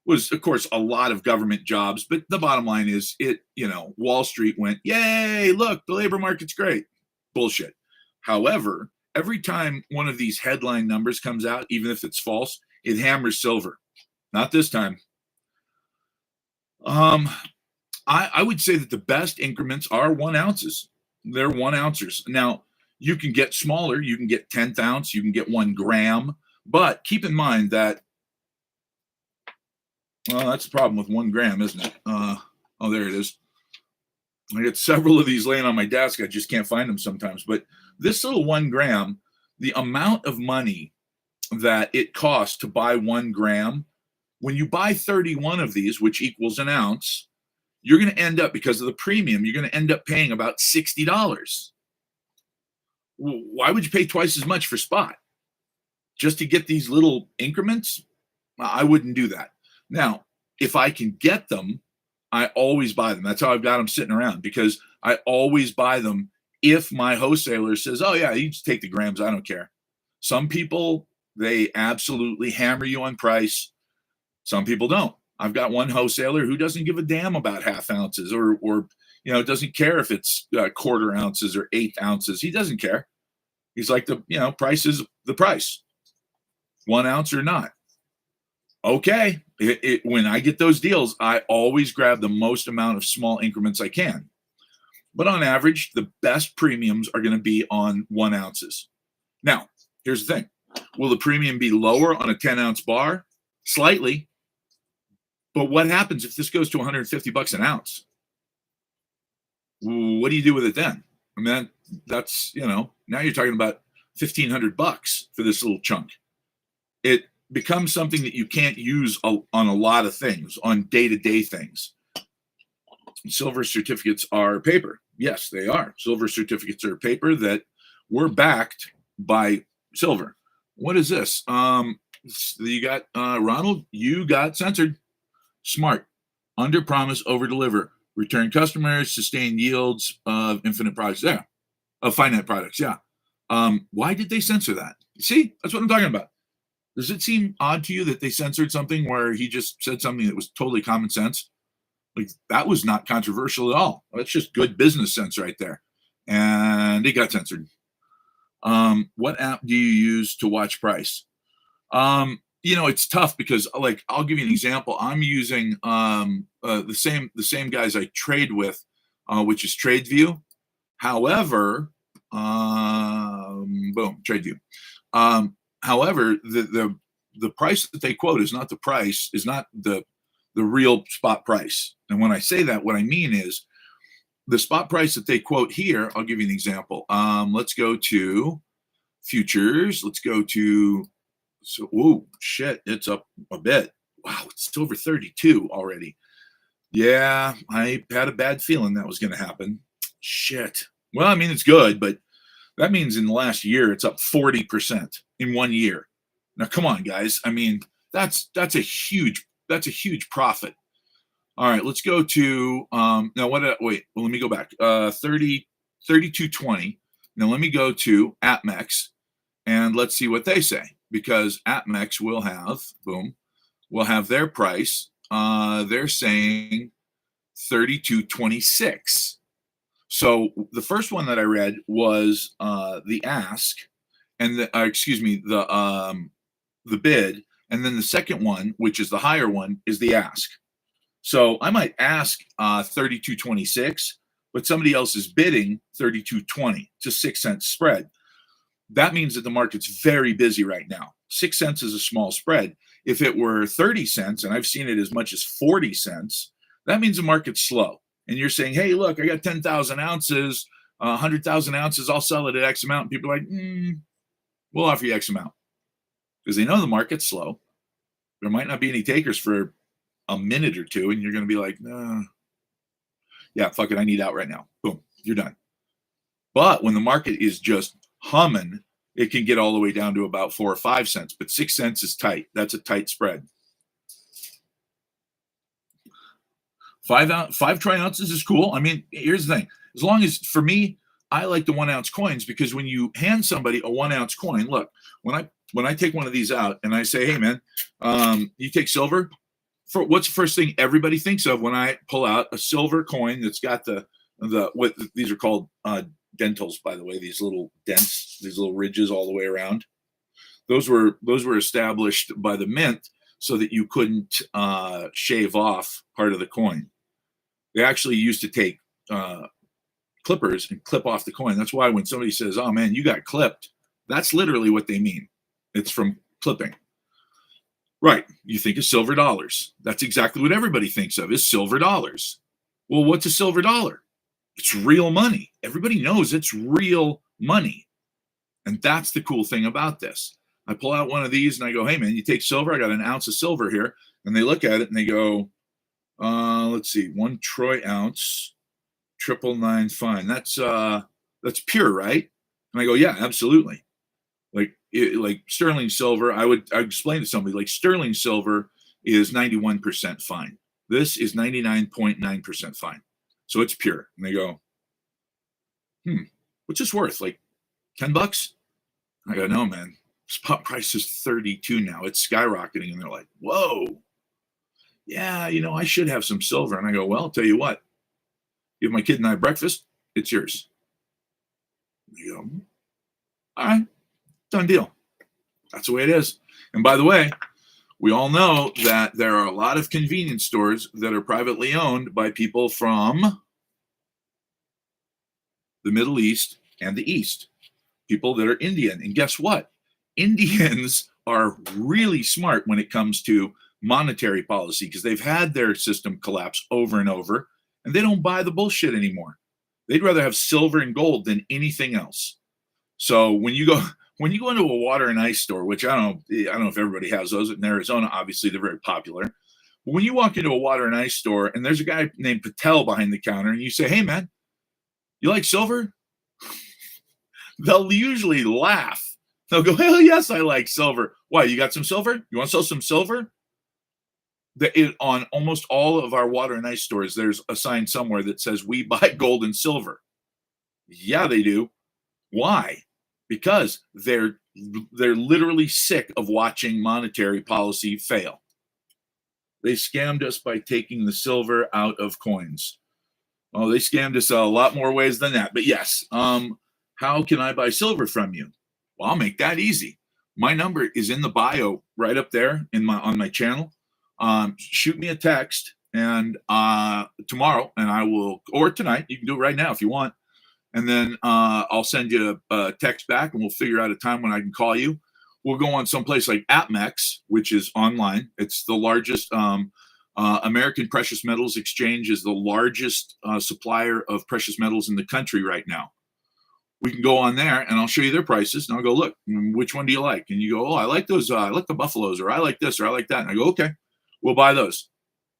Speaker 1: was, of course, a lot of government jobs, but the bottom line is Wall Street went, yay, look, the labor market's great. Bullshit. However, every time one of these headline numbers comes out, even if it's false, it hammers silver. Not this time. I would say that the best increments are 1 ounces. They're 1 ounces. Now, you can get smaller. You can get 10th ounce. You can get 1 gram. But keep in mind that, well, that's the problem with 1 gram, isn't it? Oh, there it is. I get several of these laying on my desk. I just can't find them sometimes. But this little 1 gram, the amount of money that it costs to buy 1 gram, when you buy 31 of these, which equals an ounce, you're going to end up, because of the premium, you're going to end up paying about $60. Why would you pay twice as much for spot? Just to get these little increments? I wouldn't do that. Now, if I can get them, I always buy them. That's how I've got them sitting around, because I always buy them if my wholesaler says, oh, yeah, you just take the grams. I don't care. Some people, they absolutely hammer you on price. Some people don't. I've got one wholesaler who doesn't give a damn about half ounces or doesn't care if it's quarter ounces or 1/8 ounces. He doesn't care. He's like, price is the price, 1 ounce or not. Okay. When I get those deals, I always grab the most amount of small increments I can. But on average, the best premiums are going to be on 1 ounces. Now, here's the thing. Will the premium be lower on a 10-ounce bar? Slightly. But what happens if this goes to $150 an ounce? What do you do with it then? I mean, that's, now you're talking about $1,500 for this little chunk. It becomes something that you can't use on a lot of things, on day-to-day things. Silver certificates are paper. Yes, they are. Silver certificates are paper that were backed by silver. What is this? You got, Ronald, you got censored. Smart. Under promise, over deliver. Return customers, sustain yields of infinite products. Yeah. Of finite products. Yeah. Why did they censor that? See, that's what I'm talking about. Does it seem odd to you that they censored something where he just said something that was totally common sense? Like, that was not controversial at all. That's just good business sense right there. And it got censored. What app do you use to watch price? It's tough because, like, I'll give you an example. I'm using the same guys I trade with, which is TradeView. However, boom, TradeView. However, the price that they quote is not the price, is not the real spot price. And when I say that, what I mean is the spot price that they quote here. I'll give you an example. Let's go to futures. Let's go to, whoa, shit, it's up a bit. Wow, it's over 32 already. Yeah, I had a bad feeling that was going to happen. Shit. Well, I mean, it's good, but that means in the last year, it's up 40% in 1 year. Now, come on, guys. I mean, that's a huge That's a huge profit. All right, let's go to now what wait, well, let me go back. 32.20. Now let me go to APMEX and let's see what they say, because APMEX will have their price. They're saying 32.26. So the first one that I read was the ask, and the bid, and then the second one, which is the higher one, is the ask. So I might ask 32.26, but somebody else is bidding 32.20. It's a 6-cent spread. That means that the market's very busy right now. 6 cents is a small spread. If it were 30 cents, and I've seen it as much as 40 cents, that means the market's slow. And you're saying, hey, look, I got 10,000 ounces, 100,000 ounces, I'll sell it at X amount. And people are like, we'll offer you X amount. Because they know the market's slow. There might not be any takers for a minute or two, and you're going to be like, yeah, fuck it, I need out right now. Boom, you're done. But when the market is just humming, it can get all the way down to about 4 or 5 cents, but 6 cents is tight. That's a tight spread. 5 troy ounces is cool. I mean, here's the thing. As long as, for me, I like the 1 ounce coins, because when you hand somebody a 1 ounce coin, look, when I take one of these out and I say, hey man, you take silver, what's the first thing everybody thinks of when I pull out a silver coin that's got what these are called dentals, by the way, these little dents, these little ridges all the way around. Those were established by the mint so that you couldn't shave off part of the coin. They actually used to take clippers and clip off the coin. That's why when somebody says, oh man, you got clipped, that's literally what they mean. It's from clipping. Right. You think of silver dollars. That's exactly what everybody thinks of, is silver dollars. Well, what's a silver dollar? It's real money. Everybody knows it's real money. And that's the cool thing about this. I pull out one of these and I go, hey man, you take silver? I got an ounce of silver here. And they look at it and they go, let's see, 1 troy ounce, 999 fine. That's pure, right? And I go, yeah, absolutely. Like sterling silver, I explain to somebody, like sterling silver is 91% fine. This is 99.9% fine. So it's pure. And they go, what's this worth? Like $10? I go, no, man. Spot price is 32 now. It's skyrocketing. And they're like, whoa. Yeah, I should have some silver. And I go, well, I'll tell you what. Give my kid and I breakfast, it's yours. And they go, all right. Done deal. That's the way it is. And by the way, we all know that there are a lot of convenience stores that are privately owned by people from the Middle East and the East, people that are Indian. And guess what? Indians are really smart when it comes to monetary policy, because they've had their system collapse over and over, and they don't buy the bullshit anymore. They'd rather have silver and gold than anything else. So when you go into a water and ice store, which I don't know if everybody has those in Arizona, obviously they're very popular. But when you walk into a water and ice store and there's a guy named Patel behind the counter and you say, hey man, you like silver? They'll usually laugh. They'll go, hell yes, I like silver. Why, you got some silver? You want to sell some silver? On almost all of our water and ice stores, there's a sign somewhere that says we buy gold and silver. Yeah, they do. Why? Because they're literally sick of watching monetary policy fail. They scammed us by taking the silver out of coins. Oh, they scammed us a lot more ways than that. But yes, how can I buy silver from you? Well, I'll make that easy. My number is in the bio right up there on my channel. Shoot me a text and tomorrow, and I will, or tonight, you can do it right now if you want. And then I'll send you a text back, and we'll figure out a time when I can call you. We'll go on someplace like APMEX, which is online. It's the largest American Precious Metals Exchange is the largest supplier of precious metals in the country right now. We can go on there, and I'll show you their prices, and I'll go, look, which one do you like? And you go, oh, I like those. I like the Buffaloes, or I like this, or I like that. And I go, okay, we'll buy those,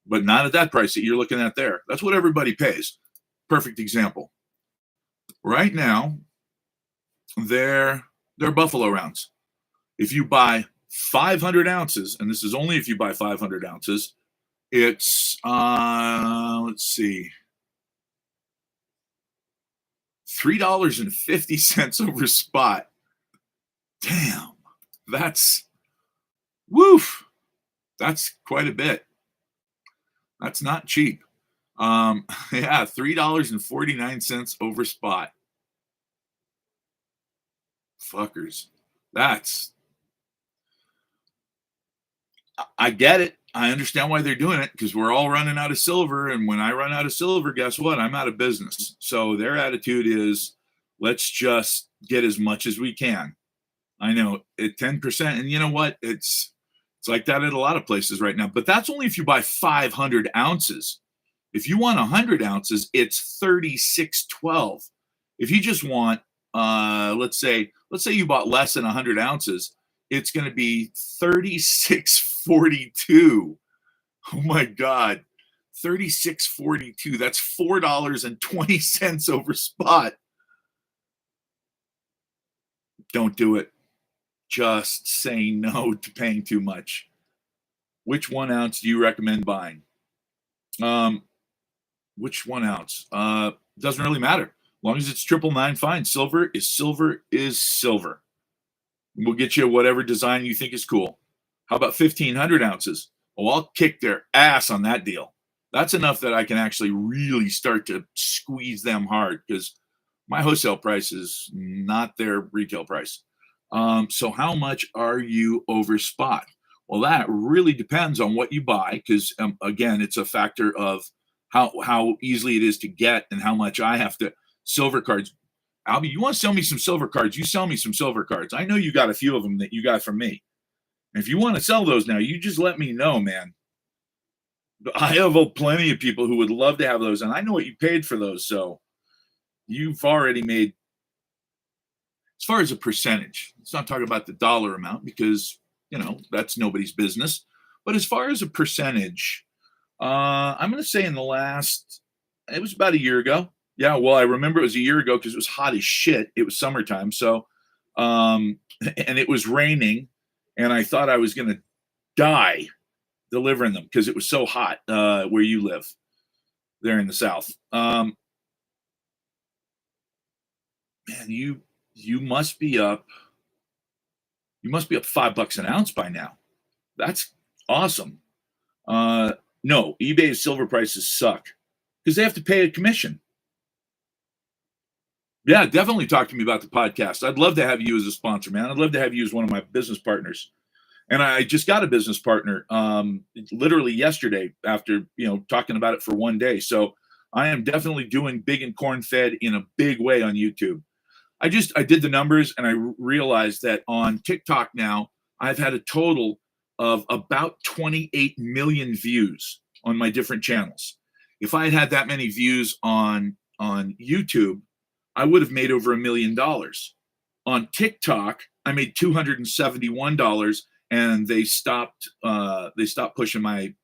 Speaker 1: but not at that price that you're looking at there. That's what everybody pays. Perfect example. Right now, they're Buffalo rounds. If you buy 500 ounces, and this is only if you buy 500 ounces, It's let's see, $3.50 over spot. Damn, that's woof. That's quite a bit. That's not cheap. Yeah, $3.49 over spot. Fuckers. I get it. I understand why they're doing it, because we're all running out of silver. And when I run out of silver, guess what? I'm out of business. So their attitude is, let's just get as much as we can. I know at 10%. And you know what? It's like that at a lot of places right now. But that's only if you buy 500 ounces. If you want 100 ounces, it's $36.12. If you just want, let's say you bought less than 100 ounces, it's going to be $36.42. Oh my God, $36.42. That's $4.20 over spot. Don't do it. Just say no to paying too much. Which 1 ounce do you recommend buying? Which 1 ounce? Doesn't really matter. As long as it's 999, fine. Silver is silver is silver. We'll get you whatever design you think is cool. How about 1,500 ounces? Oh, I'll kick their ass on that deal. That's enough that I can actually really start to squeeze them hard, because my wholesale price is not their retail price. So how much are you over spot? Well, that really depends on what you buy, because again, it's a factor of how easily it is to get and how much I have to. Silver cards. Albie, you want to sell me some silver cards? You sell me some silver cards. I know you got a few of them that you got from me. And if you want to sell those now, you just let me know, man. I have plenty of people who would love to have those, and I know what you paid for those. So you've already made, as far as a percentage, let's not talk about the dollar amount, because, you know, that's nobody's business. But as far as a percentage, I'm going to say it was about a year ago. Yeah, well, I remember it was a year ago because it was hot as shit. It was summertime. So, and it was raining, and I thought I was going to die delivering them because it was so hot where you live there in the South. Man, you must be up. You must be up $5 an ounce by now. That's awesome. No, eBay's silver prices suck because they have to pay a commission. Yeah, definitely talk to me about the podcast. I'd love to have you as a sponsor, man. I'd love to have you as one of my business partners. And I just got a business partner literally yesterday after, talking about it for one day. So I am definitely doing Big and Corn Fed in a big way on YouTube. I did the numbers, and I realized that on TikTok now, I've had a total of about 28 million views on my different channels. If I had that many views on YouTube, I would have made over $1 million. On TikTok, I made $271, and they stopped pushing my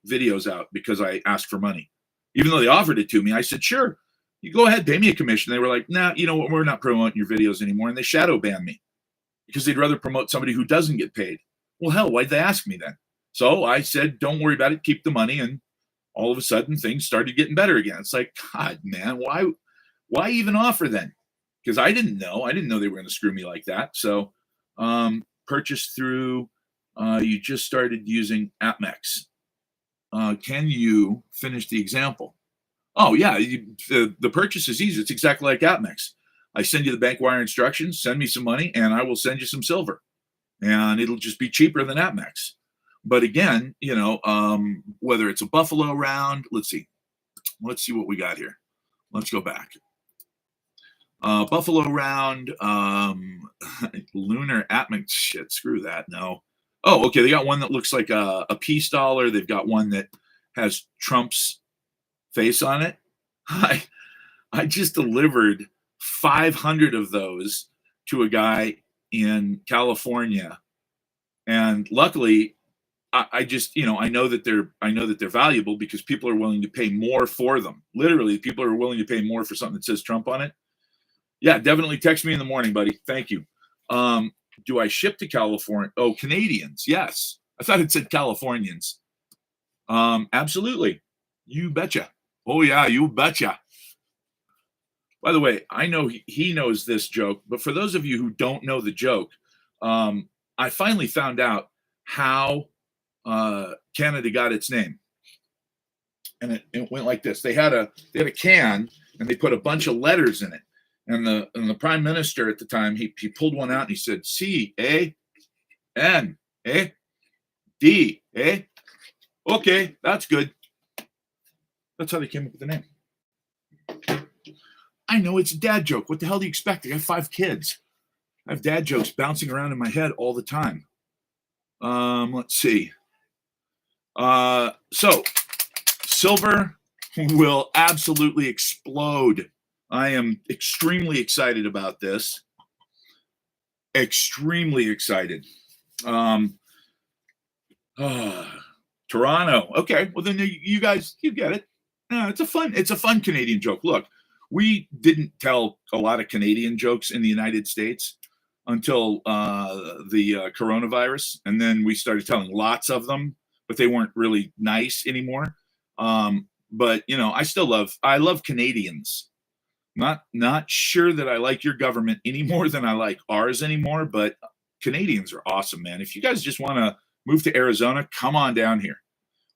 Speaker 1: videos out because I asked for money. Even though they offered it to me, I said, sure, you go ahead, pay me a commission. They were like, nah, you know what, we're not promoting your videos anymore. And they shadow banned me because they'd rather promote somebody who doesn't get paid. Well, hell, why'd they ask me then? So I said, don't worry about it, keep the money. And all of a sudden things started getting better again. It's like, God, man, why even offer then? Because I didn't know they were going to screw me like that. So purchase through, you just started using AppMex. Can you finish the example? Oh, yeah, the purchase is easy. It's exactly like AppMex. I send you the bank wire instructions, send me some money, and I will send you some silver. And it'll just be cheaper than AppMex. But again, whether it's a Buffalo round, let's see what we got here. Let's go back. Buffalo round, lunar AppMex, shit, screw that, no. Oh, okay, they got one that looks like a peace dollar. They've got one that has Trump's face on it. I just delivered 500 of those to a guy in California, and luckily, I just I know that they're valuable because people are willing to pay more for them. Literally, people are willing to pay more for something that says Trump on it. Yeah, definitely text me in the morning, buddy. Thank you. Do I ship to California? Oh, Canadians. Yes. I thought it said Californians. Absolutely. You betcha. Oh yeah, you betcha. By the way, I know he knows this joke, but for those of you who don't know the joke, I finally found out how Canada got its name, and it went like this: they had a can, and they put a bunch of letters in it, and the prime minister at the time he pulled one out and he said CANADA. Okay, that's good. That's how they came up with the name. I know it's a dad joke. What the hell do you expect? I got 5 kids. I have dad jokes bouncing around in my head all the time. Let's see. So silver will absolutely explode. I am extremely excited about this. Extremely excited. Toronto. Okay, well then you guys, you get it. It's a fun Canadian joke. Look, we didn't tell a lot of Canadian jokes in the United States until the coronavirus, and then we started telling lots of them, but they weren't really nice anymore. But I love Canadians. Not sure that I like your government any more than I like ours anymore, but Canadians are awesome, man. If you guys just want to move to Arizona, come on down here.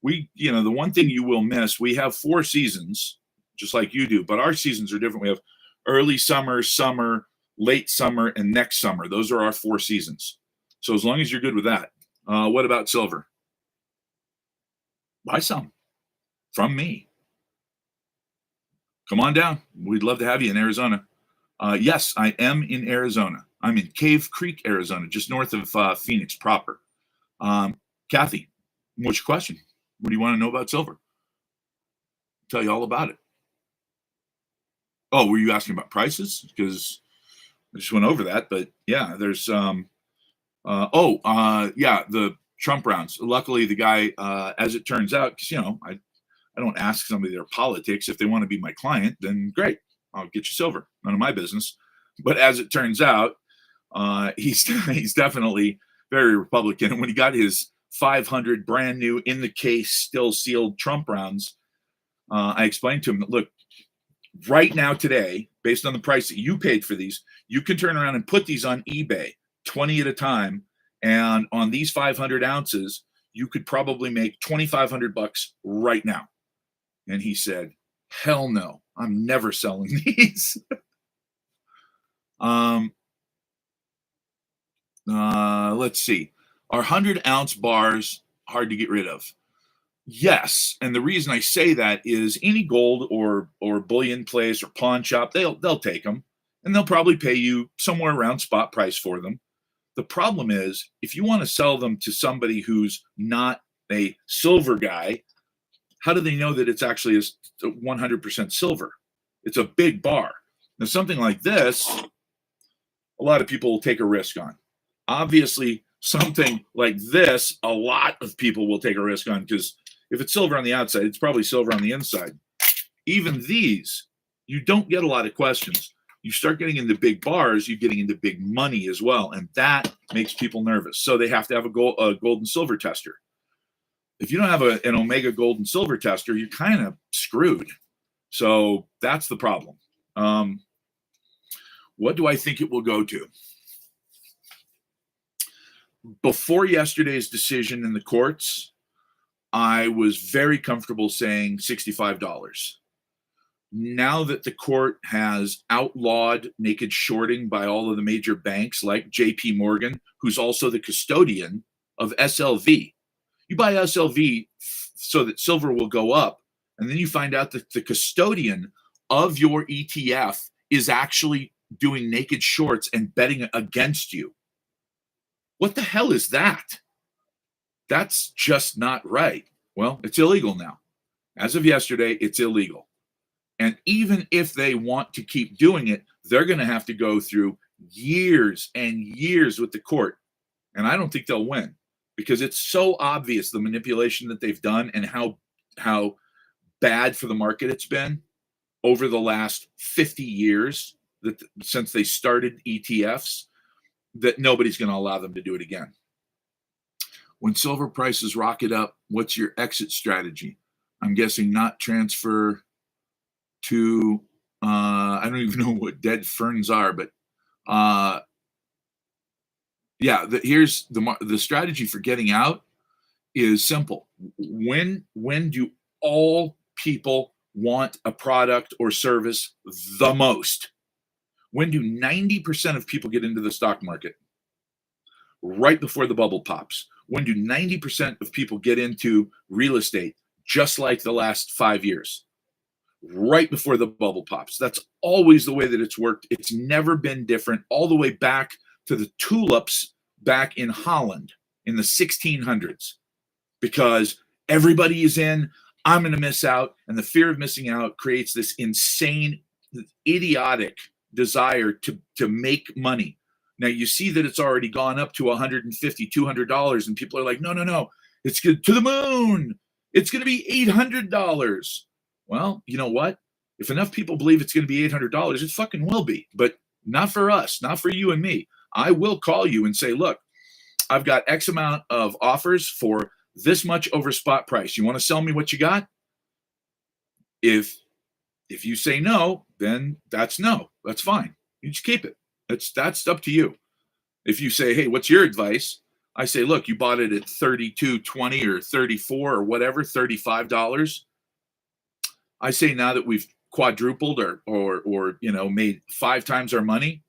Speaker 1: The one thing you will miss, we have 4 seasons, just like you do, but our seasons are different. We have early summer, summer, late summer, and next summer. Those are our 4 seasons. So as long as you're good with that, what about silver? Buy some from me. Come on down. We'd love to have you in Arizona. Yes, I am in Arizona. I'm in Cave Creek, Arizona, just north of Phoenix proper. Kathy, what's your question? What do you want to know about silver? I'll tell you all about it. Oh, were you asking about prices? Because I just went over that, but yeah, there's the Trump rounds. Luckily, the guy, as it turns out, because I don't ask somebody their politics. If they want to be my client, then great, I'll get you silver. None of my business. But as it turns out, he's definitely very Republican. And when he got his 500 brand new in the case, still sealed Trump rounds, I explained to him that, look, right now today, based on the price that you paid for these, you can turn around and put these on eBay 20 at a time. And on these 500 ounces, you could probably make $2,500 right now. And he said, hell no, I'm never selling these. Let's see. Are 100-ounce bars hard to get rid of? Yes, and the reason I say that is any gold or bullion place or pawn shop, they'll take them, and they'll probably pay you somewhere around spot price for them. The problem is, if you want to sell them to somebody who's not a silver guy, how do they know that it's actually 100% silver? It's a big bar. Now, something like this, a lot of people will take a risk on. Obviously, something like this, a lot of people will take a risk on, because if it's silver on the outside, it's probably silver on the inside. Even these, you don't get a lot of questions. You start getting into big bars, you're getting into big money as well, and that makes people nervous. So they have to have a gold and silver tester. If you don't have an Omega gold and silver tester, you're kind of screwed. So that's the problem. What do I think it will go to? Before yesterday's decision in the courts, I was very comfortable saying $65. Now that the court has outlawed naked shorting by all of the major banks like JP Morgan, who's also the custodian of SLV, you buy SLV so that silver will go up, and then you find out that the custodian of your ETF is actually doing naked shorts and betting against you. What the hell is that? That's just not right. Well, it's illegal now. As of yesterday, it's illegal. And even if they want to keep doing it, they're going to have to go through years and years with the court. And I don't think they'll win, because it's so obvious the manipulation that they've done and how bad for the market it's been over the last 50 years since they started ETFs, that nobody's going to allow them to do it again. When silver prices rocket up, what's your exit strategy? I'm guessing not transfer to, I don't even know what dead ferns are, but yeah, here's the strategy for getting out is simple. When do all people want a product or service the most? When do 90% of people get into the stock market? Right before the bubble pops. When do 90% of people get into real estate? Just like the last 5 years. Right before the bubble pops. That's always the way that it's worked. It's never been different, all the way back to the tulips back in Holland in the 1600s, because everybody is in, I'm going to miss out. And the fear of missing out creates this insane, idiotic desire to make money. Now you see that it's already gone up to $150, $200, and people are like, no, it's good to the moon. It's going to be $800. Well, you know what? If enough people believe it's going to be $800, it fucking will be, but not for us, not for you and me. I will call you and say, look, I've got X amount of offers for this much over spot price. You want to sell me what you got? If you say no, then that's no. That's fine. You just keep it. That's up to you. If you say, hey, what's your advice? I say, look, you bought it at $32.20 or $34 or whatever, $35. I say now that we've quadrupled or made 5 times our money,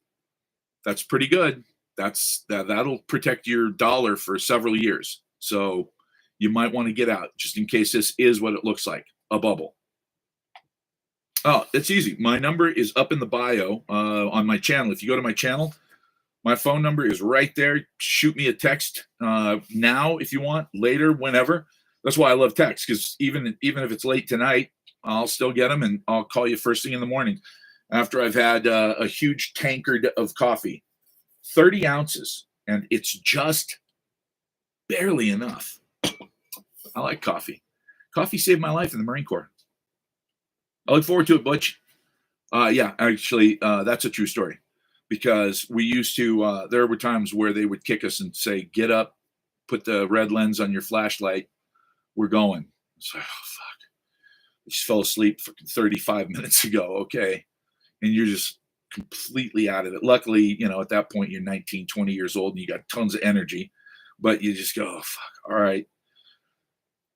Speaker 1: that's pretty good. That'll protect your dollar for several years. So you might want to get out just in case this is what it looks like, a bubble. Oh, it's easy. My number is up in the bio on my channel. If you go to my channel, my phone number is right there. Shoot me a text now if you want, later, whenever. That's why I love text, because even if it's late tonight, I'll still get them, and I'll call you first thing in the morning after I've had a huge tankard of coffee, 30 ounces, and it's just barely enough. I like coffee. Coffee saved my life in the Marine Corps. I look forward to it, Butch. Yeah, actually, that's a true story, because we used to, there were times where they would kick us and say, get up, put the red lens on your flashlight. We're going. It's like, oh, fuck. I just fell asleep 35 minutes ago. Okay. And you're just completely out of it. Luckily, at that point, you're 19, 20 years old and you got tons of energy, but you just go, oh, fuck. All right.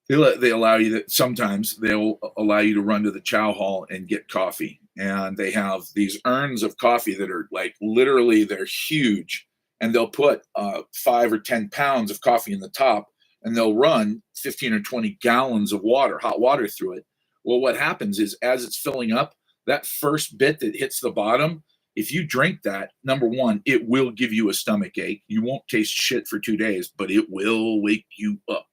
Speaker 1: They allow you that sometimes they'll allow you to run to the chow hall and get coffee. And they have these urns of coffee that are like, literally, they're huge. And they'll put 5 or 10 pounds of coffee in the top, and they'll run 15 or 20 gallons of water, hot water through it. Well, what happens is, as it's filling up, that first bit that hits the bottom, if you drink that, number one, it will give you a stomach ache. You won't taste shit for 2 days, but it will wake you up.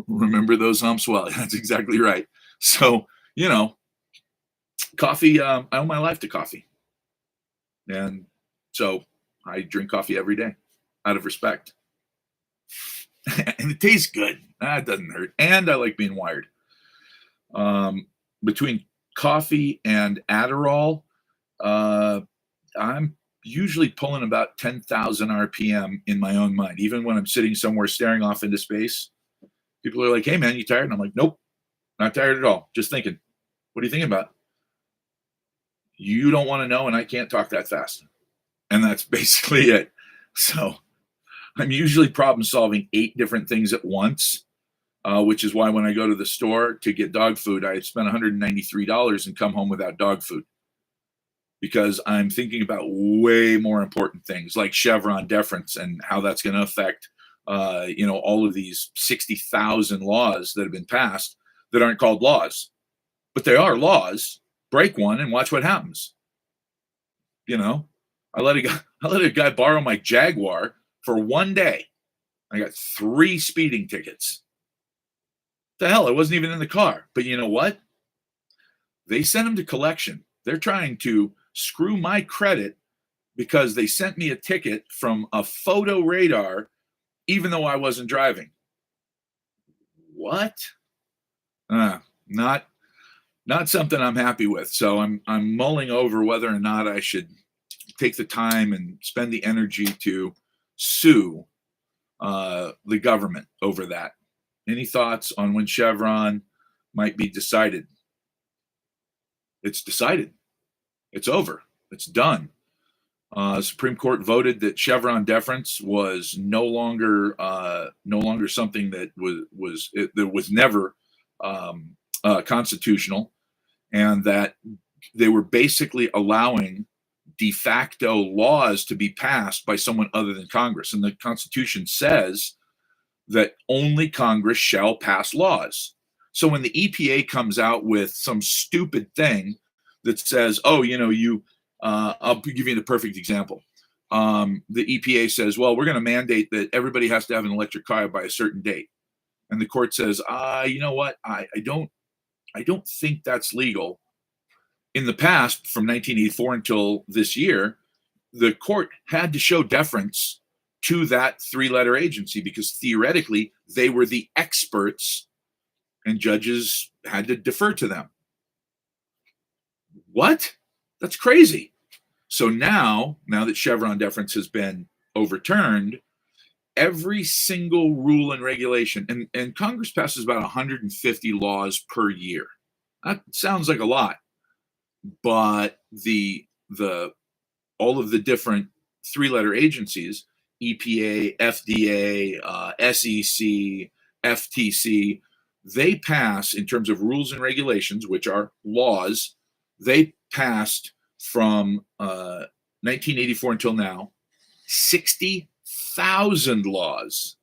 Speaker 1: Remember those humps? Well, that's exactly right. So, coffee, I owe my life to coffee. And so I drink coffee every day out of respect. And it tastes good. It doesn't hurt. And I like being wired. Between coffee and Adderall, I'm usually pulling about 10,000 RPM in my own mind. Even when I'm sitting somewhere staring off into space, people are like, hey, man, you tired? And I'm like, nope, not tired at all. Just thinking. What are you thinking about? You don't want to know, and I can't talk that fast. And that's basically it. So I'm usually problem solving 8 different things at once, which is why when I go to the store to get dog food, I spend $193 and come home without dog food, because I'm thinking about way more important things like Chevron deference and how that's going to affect, all of these 60,000 laws that have been passed that aren't called laws, but they are laws. Break one and watch what happens. I let a guy borrow my Jaguar for 1 day. I got 3 speeding tickets. The hell, I wasn't even in the car. But you know what? They sent him to collection. They're trying to screw my credit because they sent me a ticket from a photo radar, even though I wasn't driving. What? Not something I'm happy with. So I'm mulling over whether or not I should take the time and spend the energy to sue the government over that. Any thoughts on when Chevron might be decided? It's decided. It's over. It's done. Supreme Court voted that Chevron deference was no longer something that was never constitutional, and that they were basically allowing de facto laws to be passed by someone other than Congress. And the Constitution says that only Congress shall pass laws. So when the EPA comes out with some stupid thing that says, oh, I'll give you the perfect example. The EPA says, well, we're going to mandate that everybody has to have an electric car by a certain date. And the court says, you know what? I don't think that's legal. In the past, from 1984 until this year, the court had to show deference to that three-letter agency because theoretically they were the experts and judges had to defer to them. What? That's crazy. So now that Chevron deference has been overturned, every single rule and regulation, and Congress passes about 150 laws per year. That sounds like a lot, but all of the different three-letter agencies, EPA, FDA, SEC, FTC, they pass, in terms of rules and regulations, which are laws, they passed from 1984 until now 60,000 laws.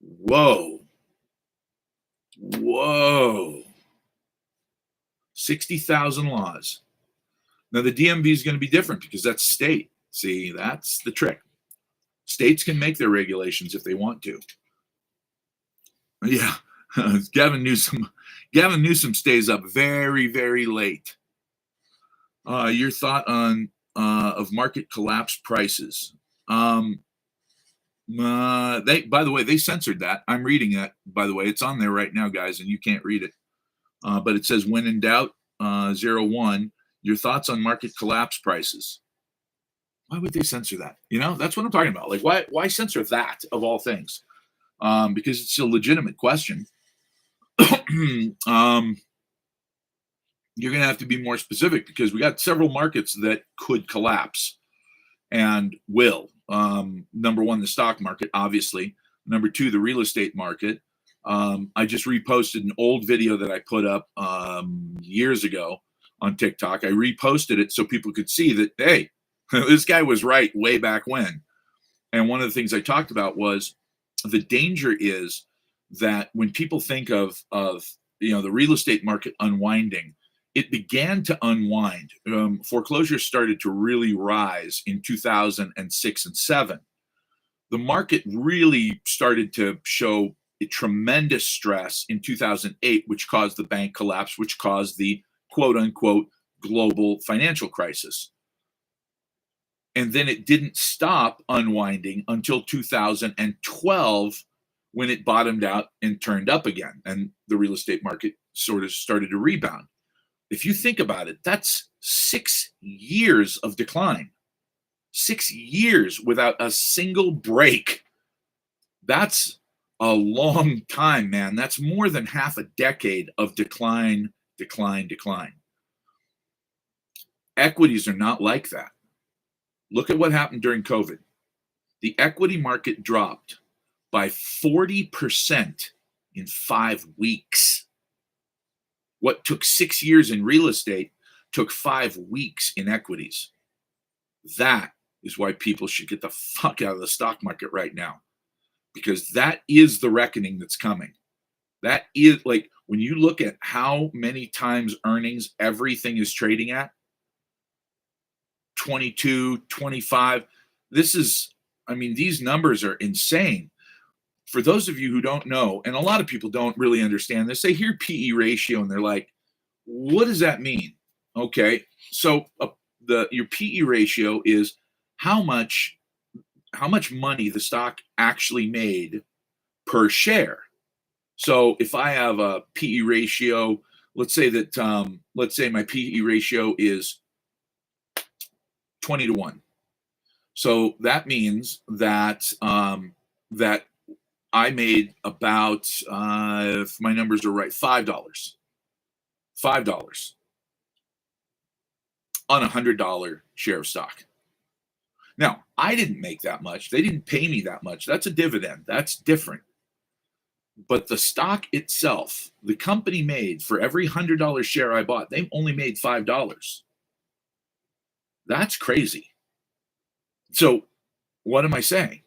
Speaker 1: Whoa. 60,000 laws. Now the DMV is going to be different because that's state. See, that's the trick. States can make their regulations if they want to. Yeah, Gavin Newsom stays up very, very late. Your thought on of market collapse prices? By the way, they censored that. I'm reading that. By the way, it's on there right now, guys, and you can't read it. But it says, when in doubt, 01. Your thoughts on market collapse prices? Why would they censor that? That's what I'm talking about. Like, why censor that of all things? Because it's a legitimate question. You're going to have to be more specific because we got several markets that could collapse and will. Number one, the stock market, obviously. Number two, the real estate market. I just reposted an old video that I put up years ago on TikTok. I reposted it so people could see that, hey, this guy was right way back when. And one of the things I talked about was the danger is that when people think of the real estate market unwinding, it began to unwind. Foreclosures started to really rise in 2006 and 7. The market really started to show a tremendous stress in 2008, which caused the bank collapse, which caused the quote unquote global financial crisis. And then it didn't stop unwinding until 2012, when it bottomed out and turned up again. And the real estate market sort of started to rebound. If you think about it, that's 6 years of decline. 6 years without a single break. That's a long time, man. That's more than half a decade of decline. Equities are not like that. Look at what happened during COVID. The equity market dropped by 40% in 5 weeks. What took 6 years in real estate took 5 weeks in equities. That is why people should get the fuck out of the stock market right now, because that is the reckoning that's coming. That is, like, when you look at how many times earnings everything is trading at, 22, 25, these numbers are insane. For those of you who don't know, and a lot of people don't really understand this, they hear PE ratio and they're like, what does that mean? Okay, so your PE ratio is how much money the stock actually made per share. So if I have a PE ratio, let's say my PE ratio is 20 to 1. So that means that that I made about, if my numbers are right, $5 on $100 share of stock. Now, I didn't make that much. They didn't pay me that much. That's a dividend. That's different. But the stock itself, the company made for every $100 share I bought, they only made $5. That's crazy. So, what am I saying?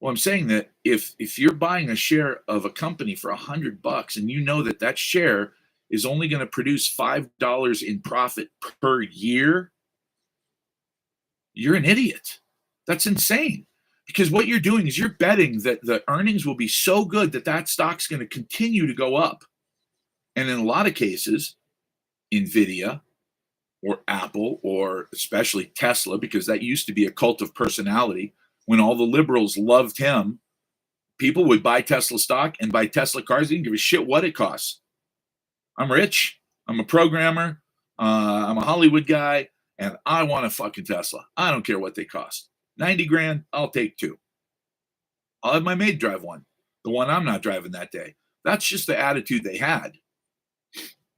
Speaker 1: Well, I'm saying that if you're buying a share of a company for $100 and you know that that share is only going to produce $5 in profit per year, you're an idiot. That's insane. Because what you're doing is you're betting that the earnings will be so good that that stock's going to continue to go up. And in a lot of cases, Nvidia or Apple or especially Tesla, because that used to be a cult of personality. When all the liberals loved him, people would buy Tesla stock and buy Tesla cars. They didn't give a shit what it costs. I'm rich. I'm a programmer. I'm a Hollywood guy, and I want a fucking Tesla. I don't care what they cost. 90 grand, I'll take two. I'll have my maid drive one, the one I'm not driving that day. That's just the attitude they had.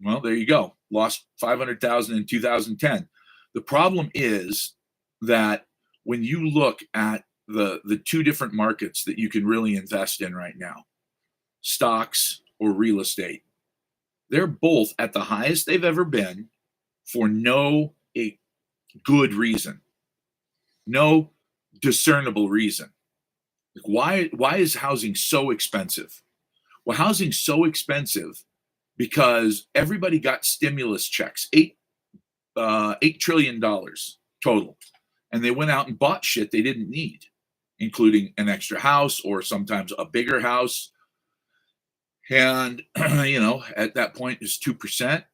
Speaker 1: Well, there you go. Lost 500,000 in 2010. The problem is that when you look at the two different markets that you can really invest in right now, stocks or real estate, they're both at the highest they've ever been for no good reason, no discernible reason. Why is housing so expensive? Well, housing's so expensive because everybody got stimulus checks, $8 trillion total, and they went out and bought shit they didn't need, including an extra house or sometimes a bigger house. And at that point, it's 2%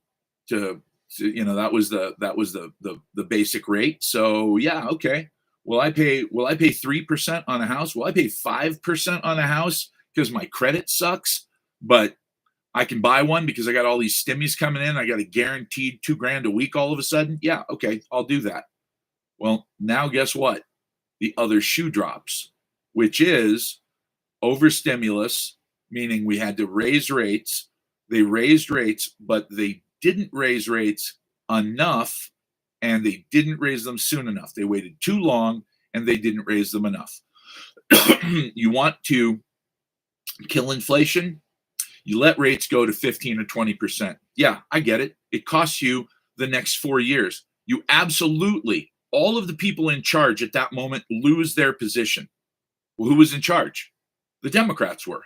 Speaker 1: to that was the basic rate. So yeah, okay. Will I pay 3% on a house? Will I pay 5% on a house because my credit sucks? But I can buy one because I got all these stimmies coming in. I got a guaranteed $2,000 a week all of a sudden. Yeah, okay, I'll do that. Well, now guess what? The other shoe drops, which is over stimulus, meaning we had to raise rates. They raised rates, but they didn't raise rates enough, and they didn't raise them soon enough. They waited too long, and they didn't raise them enough. You want to kill inflation? You let rates go to 15 or 20%. Yeah, I get it. It costs you the next 4 years. You absolutely, all of the people in charge at that moment lose their position. Well, who was in charge? The Democrats were.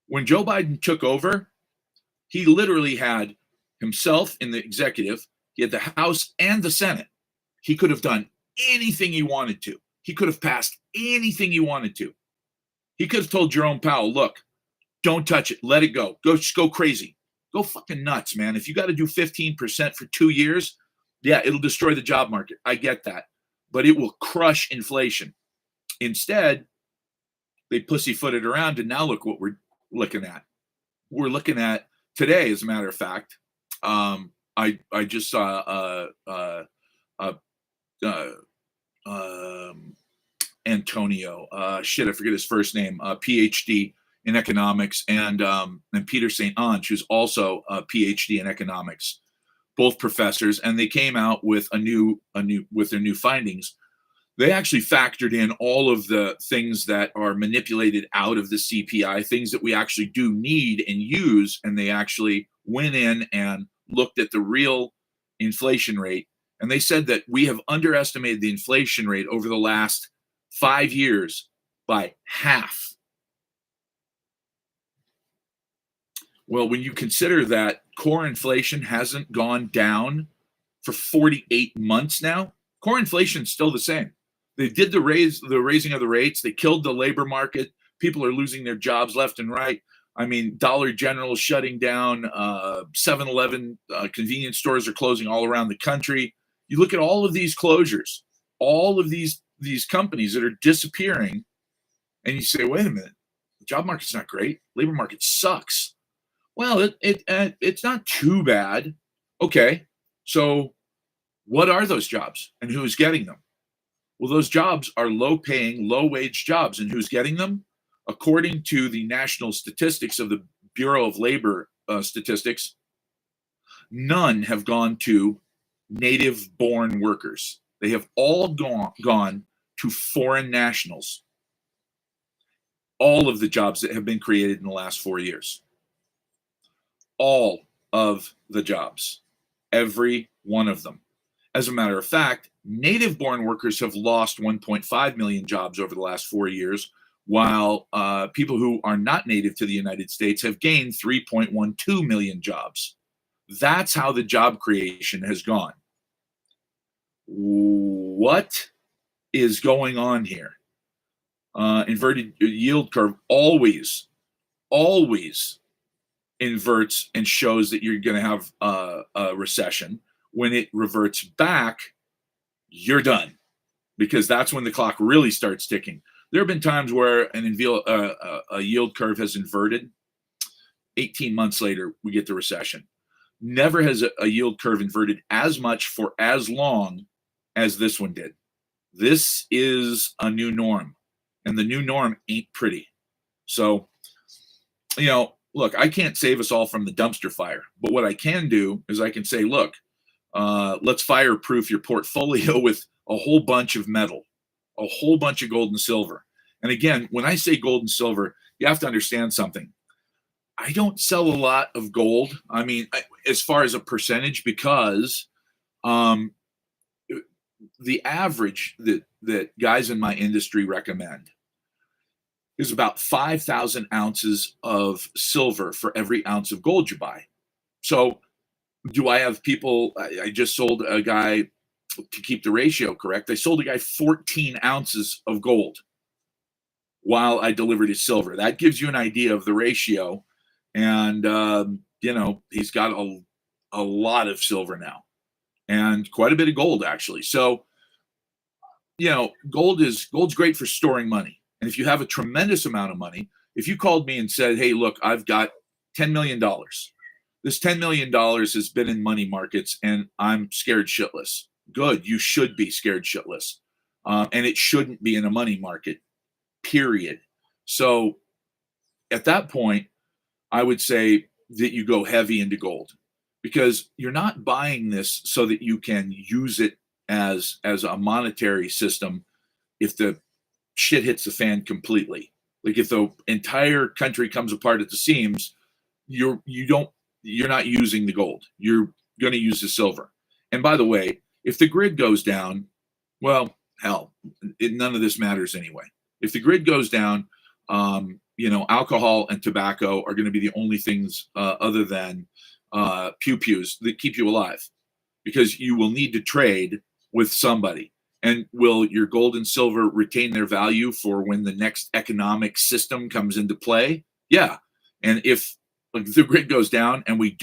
Speaker 1: When Joe Biden took over, he literally had himself in the executive. He had the House and the Senate. He could have done anything he wanted to. He could have passed anything he wanted to. He could have told Jerome Powell, look, don't touch it. Let it go. Just go crazy. Go fucking nuts, man. If you got to do 15% for 2 years, yeah, it'll destroy the job market. I get that. But it will crush inflation. Instead, they pussyfooted around, and now look what we're looking at. We're looking at today, as a matter of fact. I just saw Antonio. I forget his first name. PhD in economics, and Peter St. Onge, who's also a PhD in economics, both professors, and they came out with with their new findings. They actually factored in all of the things that are manipulated out of the CPI, things that we actually do need and use, and they actually went in and looked at the real inflation rate. And they said that we have underestimated the inflation rate over the last 5 years by half. Well, when you consider that core inflation hasn't gone down for 48 months now, core inflation is still the same. They did the raising of the rates. They killed the labor market. People are losing their jobs left and right. I mean, Dollar General is shutting down. 7-Eleven convenience stores are closing all around the country. You look at all of these closures, all of these companies that are disappearing, and you say, wait a minute, the job market's not great. Labor market sucks. Well, it's not too bad. Okay, so what are those jobs and who's getting them? Well, those jobs are low paying, low wage jobs. And who's getting them? According to the national statistics of the Bureau of Labor Statistics, none have gone to native born workers. They have all gone to foreign nationals. All of the jobs that have been created in the last 4 years. All of the jobs. Every one of them. As a matter of fact, native born workers have lost 1.5 million jobs over the last 4 years, while people who are not native to the United States have gained 3.12 million jobs. That's how the job creation has gone. What is going on here? Inverted yield curve always inverts and shows that you're going to have a recession. When it reverts back, you're done, because that's when the clock really starts ticking. There have been times where a yield curve has inverted. 18 months later, we get the recession. Never has a yield curve inverted as much for as long as this one did. This is a new norm, and the new norm ain't pretty. So, look, I can't save us all from the dumpster fire, but what I can do is I can say, look, let's fireproof your portfolio with a whole bunch of metal, a whole bunch of gold and silver. And again, when I say gold and silver, you have to understand something. I don't sell a lot of gold. I mean, as far as a percentage, because the average that guys in my industry recommend is about 5,000 ounces of silver for every ounce of gold you buy. So do I have people? I just sold a guy, to keep the ratio correct, I sold a guy 14 ounces of gold while I delivered his silver. That gives you an idea of the ratio. And, he's got a lot of silver now and quite a bit of gold, actually. So, gold's great for storing money. And if you have a tremendous amount of money, if you called me and said, hey, look, I've got $10 million. This $10 million has been in money markets and I'm scared shitless. Good. You should be scared shitless. And it shouldn't be in a money market, period. So at that point, I would say that you go heavy into gold, because you're not buying this so that you can use it as a monetary system if the shit hits the fan completely. Like if the entire country comes apart at the seams, you're not using the gold. You're going to use the silver. And by the way, if the grid goes down, well, hell, none of this matters anyway. If the grid goes down, alcohol and tobacco are going to be the only things other than pew-pews that keep you alive, because you will need to trade with somebody. And will your gold and silver retain their value for when the next economic system comes into play? Yeah. And if the grid goes down and we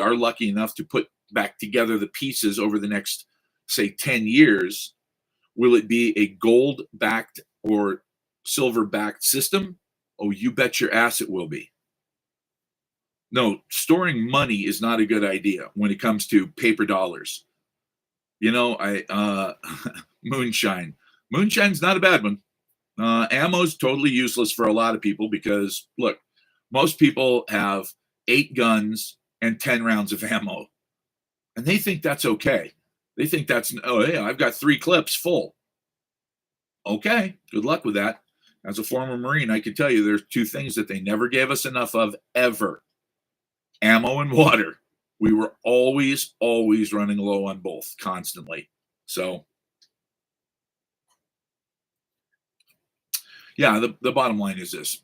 Speaker 1: are lucky enough to put back together the pieces over the next, say, 10 years, will it be a gold-backed or silver-backed system? Oh, you bet your ass it will be. No, storing money is not a good idea when it comes to paper dollars. Moonshine. Moonshine's not a bad one. Ammo's totally useless for a lot of people because, look, most people have 8 guns and 10 rounds of ammo. And they think that's okay. They think that's, oh, yeah, I've got 3 clips full. Okay, good luck with that. As a former Marine, I can tell you there's 2 things that they never gave us enough of ever: ammo and water. We were always running low on both constantly. So, yeah, the bottom line is this.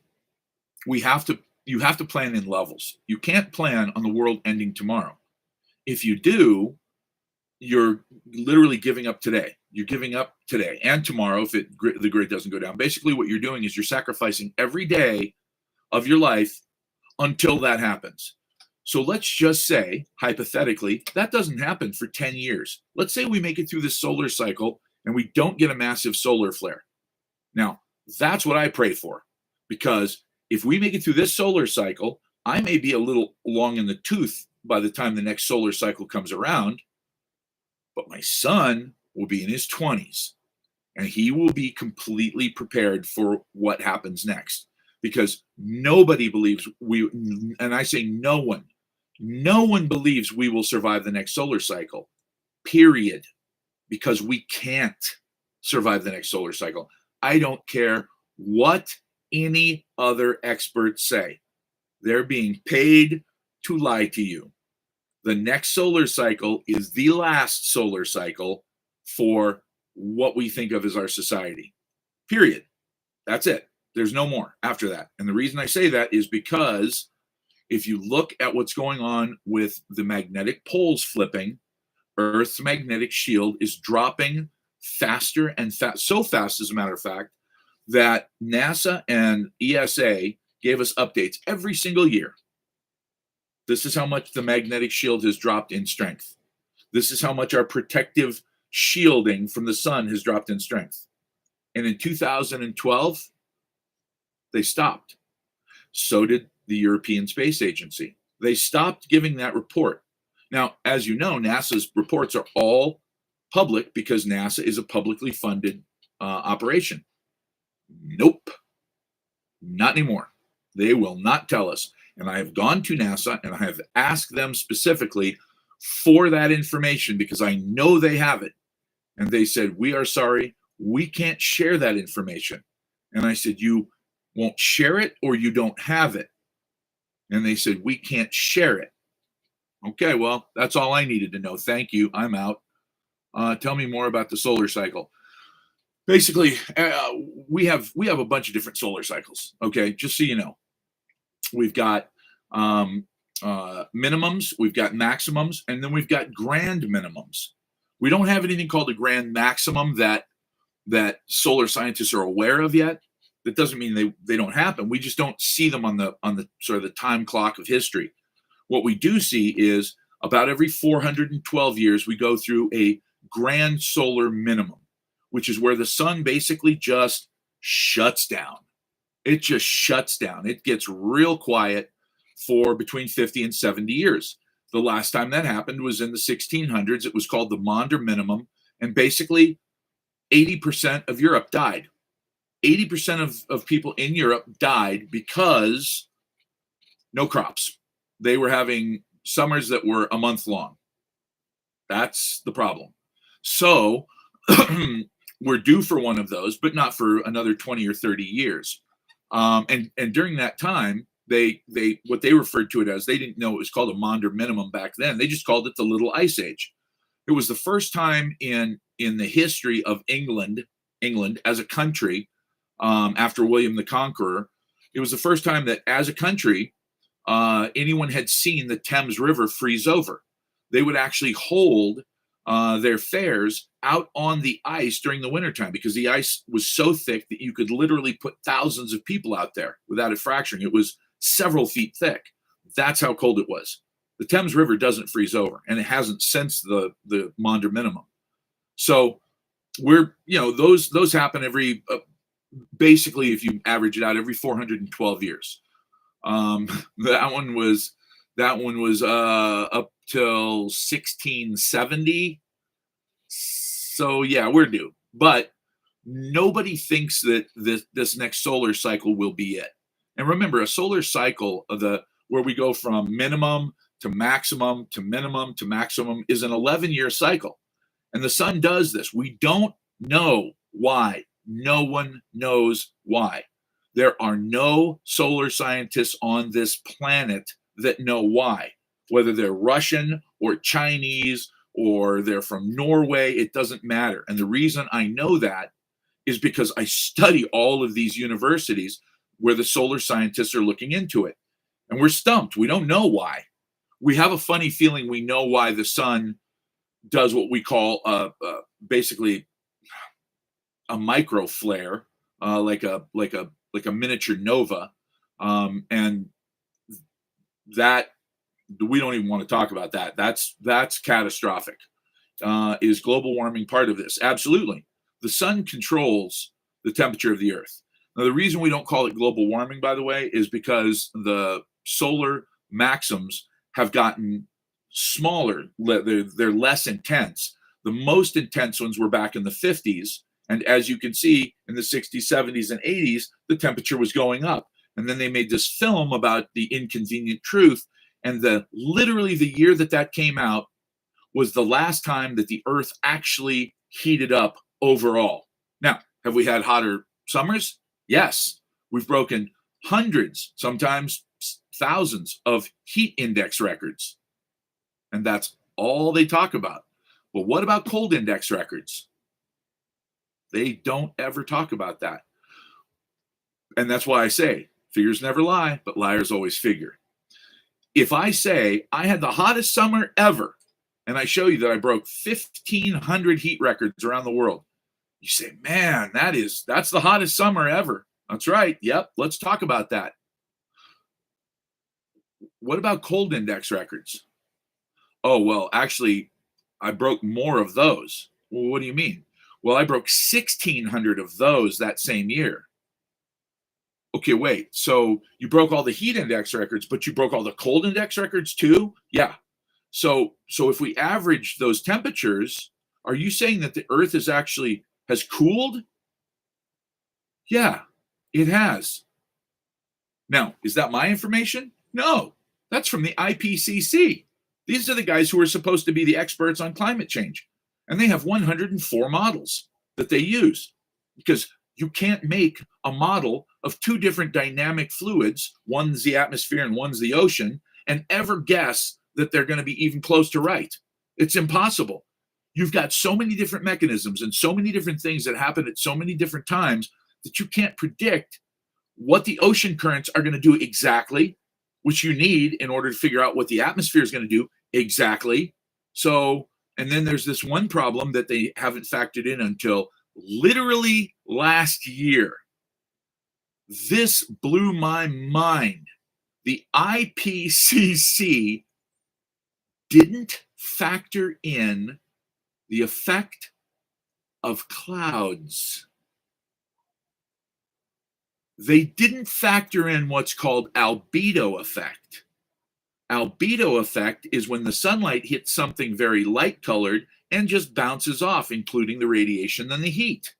Speaker 1: You have to plan in levels. You can't plan on the world ending tomorrow. If you do, you're literally giving up today. You're giving up today and tomorrow if the grid doesn't go down. Basically, what you're doing is you're sacrificing every day of your life until that happens. So let's just say, hypothetically, that doesn't happen for 10 years. Let's say we make it through this solar cycle and we don't get a massive solar flare. Now, that's what I pray for, because if we make it through this solar cycle, I may be a little long in the tooth by the time the next solar cycle comes around, but my son will be in his 20s and he will be completely prepared for what happens next, because nobody believes and I say no one believes we will survive the next solar cycle, period, because we can't survive the next solar cycle. I don't care what any other experts say. They're being paid to lie to you. The next solar cycle is the last solar cycle for what we think of as our society. Period. That's it. There's no more after that. And the reason I say that is because if you look at what's going on with the magnetic poles flipping, Earth's magnetic shield is dropping faster and so fast, as a matter of fact, that NASA and ESA gave us updates every single year. This is how much the magnetic shield has dropped in strength. This is how much our protective shielding from the sun has dropped in strength. And in 2012, they stopped. So did the European Space Agency. They stopped giving that report. Now, as you know, NASA's reports are all public because NASA is a publicly funded operation. Nope, not anymore. They will not tell us. And I have gone to NASA and I have asked them specifically for that information because I know they have it. And they said, we are sorry, we can't share that information. And I said, you won't share it or you don't have it. And they said, we can't share it. Okay, well, that's all I needed to know. Thank you. I'm out. Tell me more about the solar cycle. Basically, we have a bunch of different solar cycles. Okay, just so you know, we've got minimums, we've got maximums, and then we've got grand minimums. We don't have anything called a grand maximum that solar scientists are aware of yet. That doesn't mean they don't happen. We just don't see them on the sort of the time clock of history. What we do see is about every 412 years, we go through a grand solar minimum, which is where the sun basically just shuts down. It just shuts down. It gets real quiet for between 50 and 70 years. The last time that happened was in the 1600s. It was called the Maunder Minimum. And basically, 80% of Europe died. 80% of people in Europe died because no crops. They were having summers that were a month long. That's the problem. So we're due for one of those, but not for another 20 or 30 years. And during that time, they what they referred to it as, they didn't know it was called a Maunder Minimum back then. They just called it the Little Ice Age. It was the first time in the history of England as a country, after William the Conqueror, it was the first time that as a country, anyone had seen the Thames River freeze over. They would actually hold their fairs out on the ice during the wintertime because the ice was so thick that you could literally put thousands of people out there without it fracturing. It was several feet thick. That's how cold it was. The Thames River doesn't freeze over, and it hasn't since the Maunder Minimum. So those happen every, basically, if you average it out, every 412 years. That one was up till 1670. So yeah, we're due. But nobody thinks that this next solar cycle will be it. And remember, a solar cycle where we go from minimum to maximum to minimum to maximum is an 11-year cycle. And the sun does this. We don't know why. No one knows why. There are no solar scientists on this planet that know why. Whether they're Russian or Chinese or they're from Norway, it doesn't matter. And the reason I know that is because I study all of these universities where the solar scientists are looking into it. And we're stumped. We don't know why. We have a funny feeling we know why the sun does what we call basically a micro flare, like a miniature nova, and that we don't even want to talk about that. That's catastrophic. Is global warming part of this? Absolutely. The sun controls the temperature of the Earth. Now, the reason we don't call it global warming, by the way, is because the solar maxims have gotten smaller. They're less intense. The most intense ones were back in the 50s, And as you can see in the 60s, 70s, and 80s, the temperature was going up. And then they made this film about the inconvenient truth. And literally the year that came out was the last time that the Earth actually heated up overall. Now, have we had hotter summers? Yes. We've broken hundreds, sometimes thousands of heat index records. And that's all they talk about. But what about cold index records? They don't ever talk about that. And that's why I say figures never lie, but liars always figure. If I say I had the hottest summer ever, and I show you that I broke 1,500 heat records around the world, you say, man, that's the hottest summer ever. That's right. Yep. Let's talk about that. What about cold index records? Oh, well, actually, I broke more of those. Well, what do you mean? Well, I broke 1,600 of those that same year. Okay, wait. So you broke all the heat index records, but you broke all the cold index records too? Yeah. So if we average those temperatures, are you saying that the Earth has cooled? Yeah, it has. Now, is that my information? No, that's from the IPCC. These are the guys who are supposed to be the experts on climate change. And they have 104 models that they use because you can't make a model of two different dynamic fluids, one's the atmosphere and one's the ocean, and ever guess that they're going to be even close to right. It's impossible. You've got so many different mechanisms and so many different things that happen at so many different times that you can't predict what the ocean currents are going to do exactly, which you need in order to figure out what the atmosphere is going to do exactly. So, and then there's this one problem that they haven't factored in until literally last year. This blew my mind. The IPCC didn't factor in the effect of clouds. They didn't factor in what's called albedo effect. Albedo effect is when the sunlight hits something very light colored and just bounces off, including the radiation and the heat.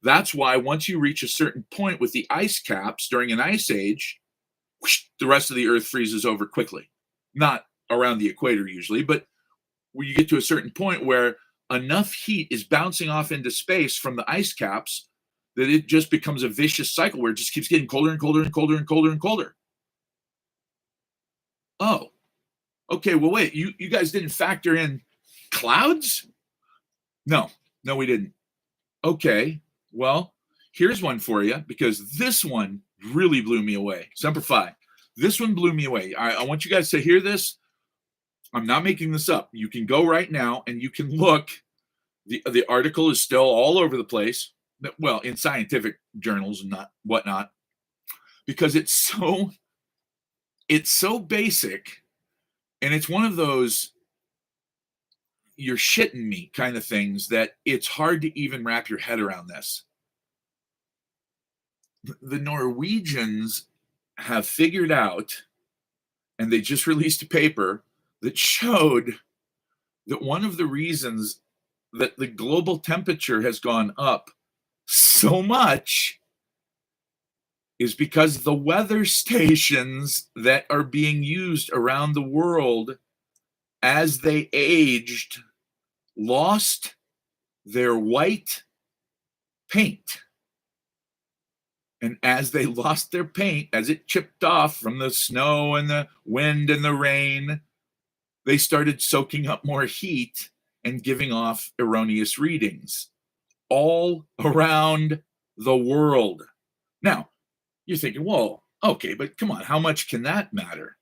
Speaker 1: That's why once you reach a certain point with the ice caps during an ice age, whoosh, the rest of the Earth freezes over quickly. Not around the equator usually, but when you get to a certain point where enough heat is bouncing off into space from the ice caps that it just becomes a vicious cycle where it just keeps getting colder and colder and colder and colder and colder. Oh, okay. Well, wait, you guys didn't factor in clouds? No, we didn't. Okay, well, here's one for you because this one really blew me away. Semper Fi. This one blew me away. I want you guys to hear this. I'm not making this up. You can go right now and you can look. The article is still all over the place. Well, in scientific journals and whatnot, because it's so basic, and it's one of those you're shitting me kind of things that it's hard to even wrap your head around this. The Norwegians have figured out, and they just released a paper that showed that one of the reasons that the global temperature has gone up so much is because the weather stations that are being used around the world as they aged lost their white paint. And as they lost their paint, as it chipped off from the snow and the wind and the rain, they started soaking up more heat and giving off erroneous readings all around the world. Now, you're thinking, well, okay, but come on, how much can that matter?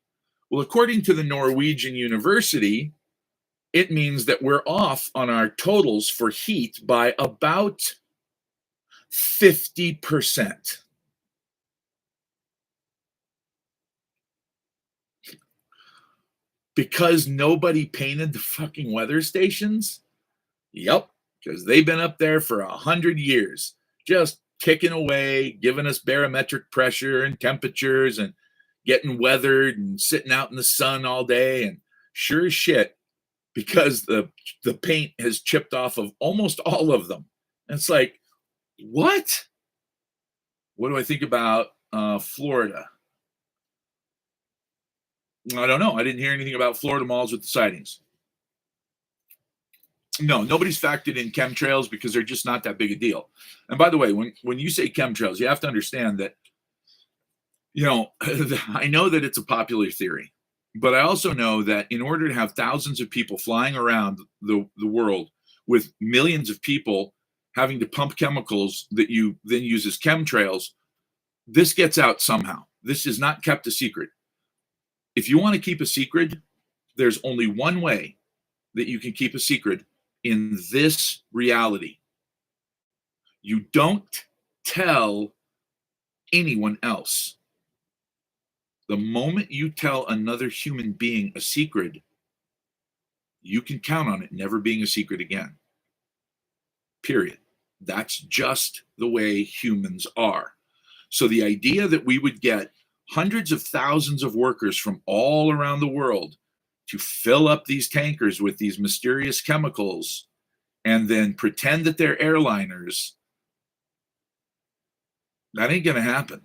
Speaker 1: Well, according to the Norwegian University, it means that we're off on our totals for heat by about 50%. Because nobody painted the fucking weather stations? Yep, because they've been up there for 100 years, just ticking away, giving us barometric pressure and temperatures and getting weathered and sitting out in the sun all day. And sure as shit, because the paint has chipped off of almost all of them. And it's like, what? What do I think about Florida? I don't know. I didn't hear anything about Florida malls with the sightings. No, nobody's factored in chemtrails because they're just not that big a deal. And by the way, when you say chemtrails, you have to understand that, I know that it's a popular theory, but I also know that in order to have thousands of people flying around the world with millions of people having to pump chemicals that you then use as chemtrails, this gets out somehow. This is not kept a secret. If you want to keep a secret, there's only one way that you can keep a secret in this reality. You don't tell anyone else. The moment you tell another human being a secret, you can count on it never being a secret again. Period. That's just the way humans are. So the idea that we would get hundreds of thousands of workers from all around the world to fill up these tankers with these mysterious chemicals and then pretend that they're airliners, that ain't going to happen.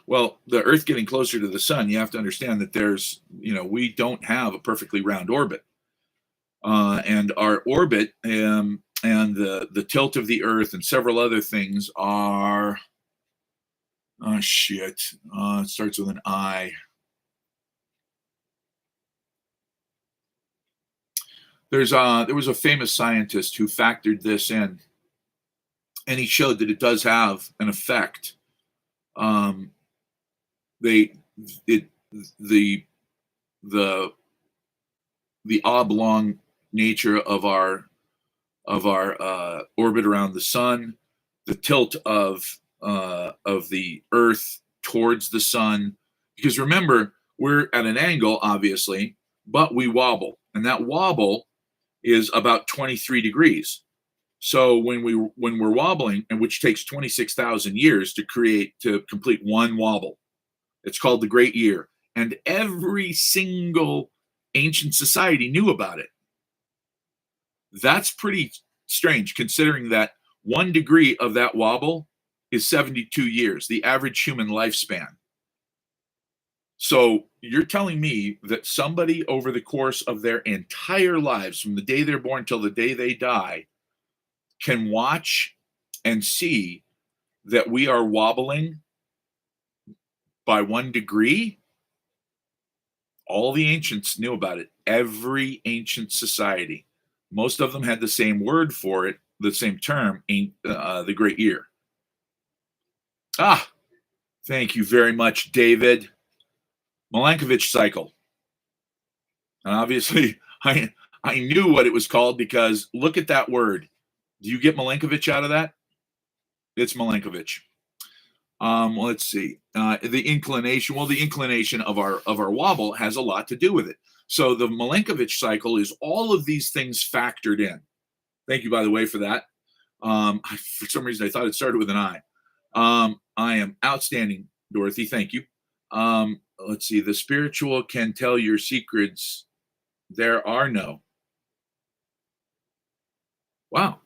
Speaker 1: Well, the Earth getting closer to the sun, you have to understand that we don't have a perfectly round orbit. And our orbit and the tilt of the Earth and several other things are, it starts with an I. There was a famous scientist who factored this in, and he showed that it does have an effect. The oblong nature of our orbit around the sun, the tilt of the Earth towards the sun, because remember, we're at an angle, obviously, but we wobble, and that wobble is about 23 degrees. So when we're wobbling, and which takes 26,000 years to complete one wobble, it's called the Great Year, and every single ancient society knew about it. That's pretty strange, considering that 1 degree of that wobble is 72 years, the average human lifespan. So you're telling me that somebody over the course of their entire lives, from the day they're born till the day they die, can watch and see that we are wobbling by 1 degree? All the ancients knew about it. Every ancient society. Most of them had the same word for it, the same term, the Great Year. Thank you very much, David. Milankovitch cycle. And obviously, I knew what it was called because look at that word. Do you get Milankovitch out of that? It's Milankovitch. Let's see. The inclination. Well, the inclination of our wobble has a lot to do with it. So the Milankovitch cycle is all of these things factored in. Thank you, by the way, for that. For some reason, I thought it started with an I. I am outstanding, Dorothy. Thank you. Let's see. The spiritual can tell your secrets. There are no. Wow.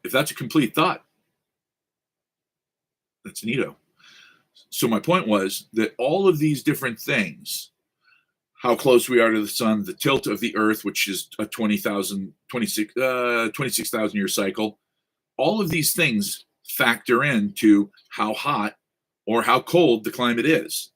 Speaker 1: If that's a complete thought, that's neato. So my point was that all of these different things, how close we are to the sun, the tilt of the Earth, which is a 26,000 year cycle, all of these things factor into how hot or how cold the climate is.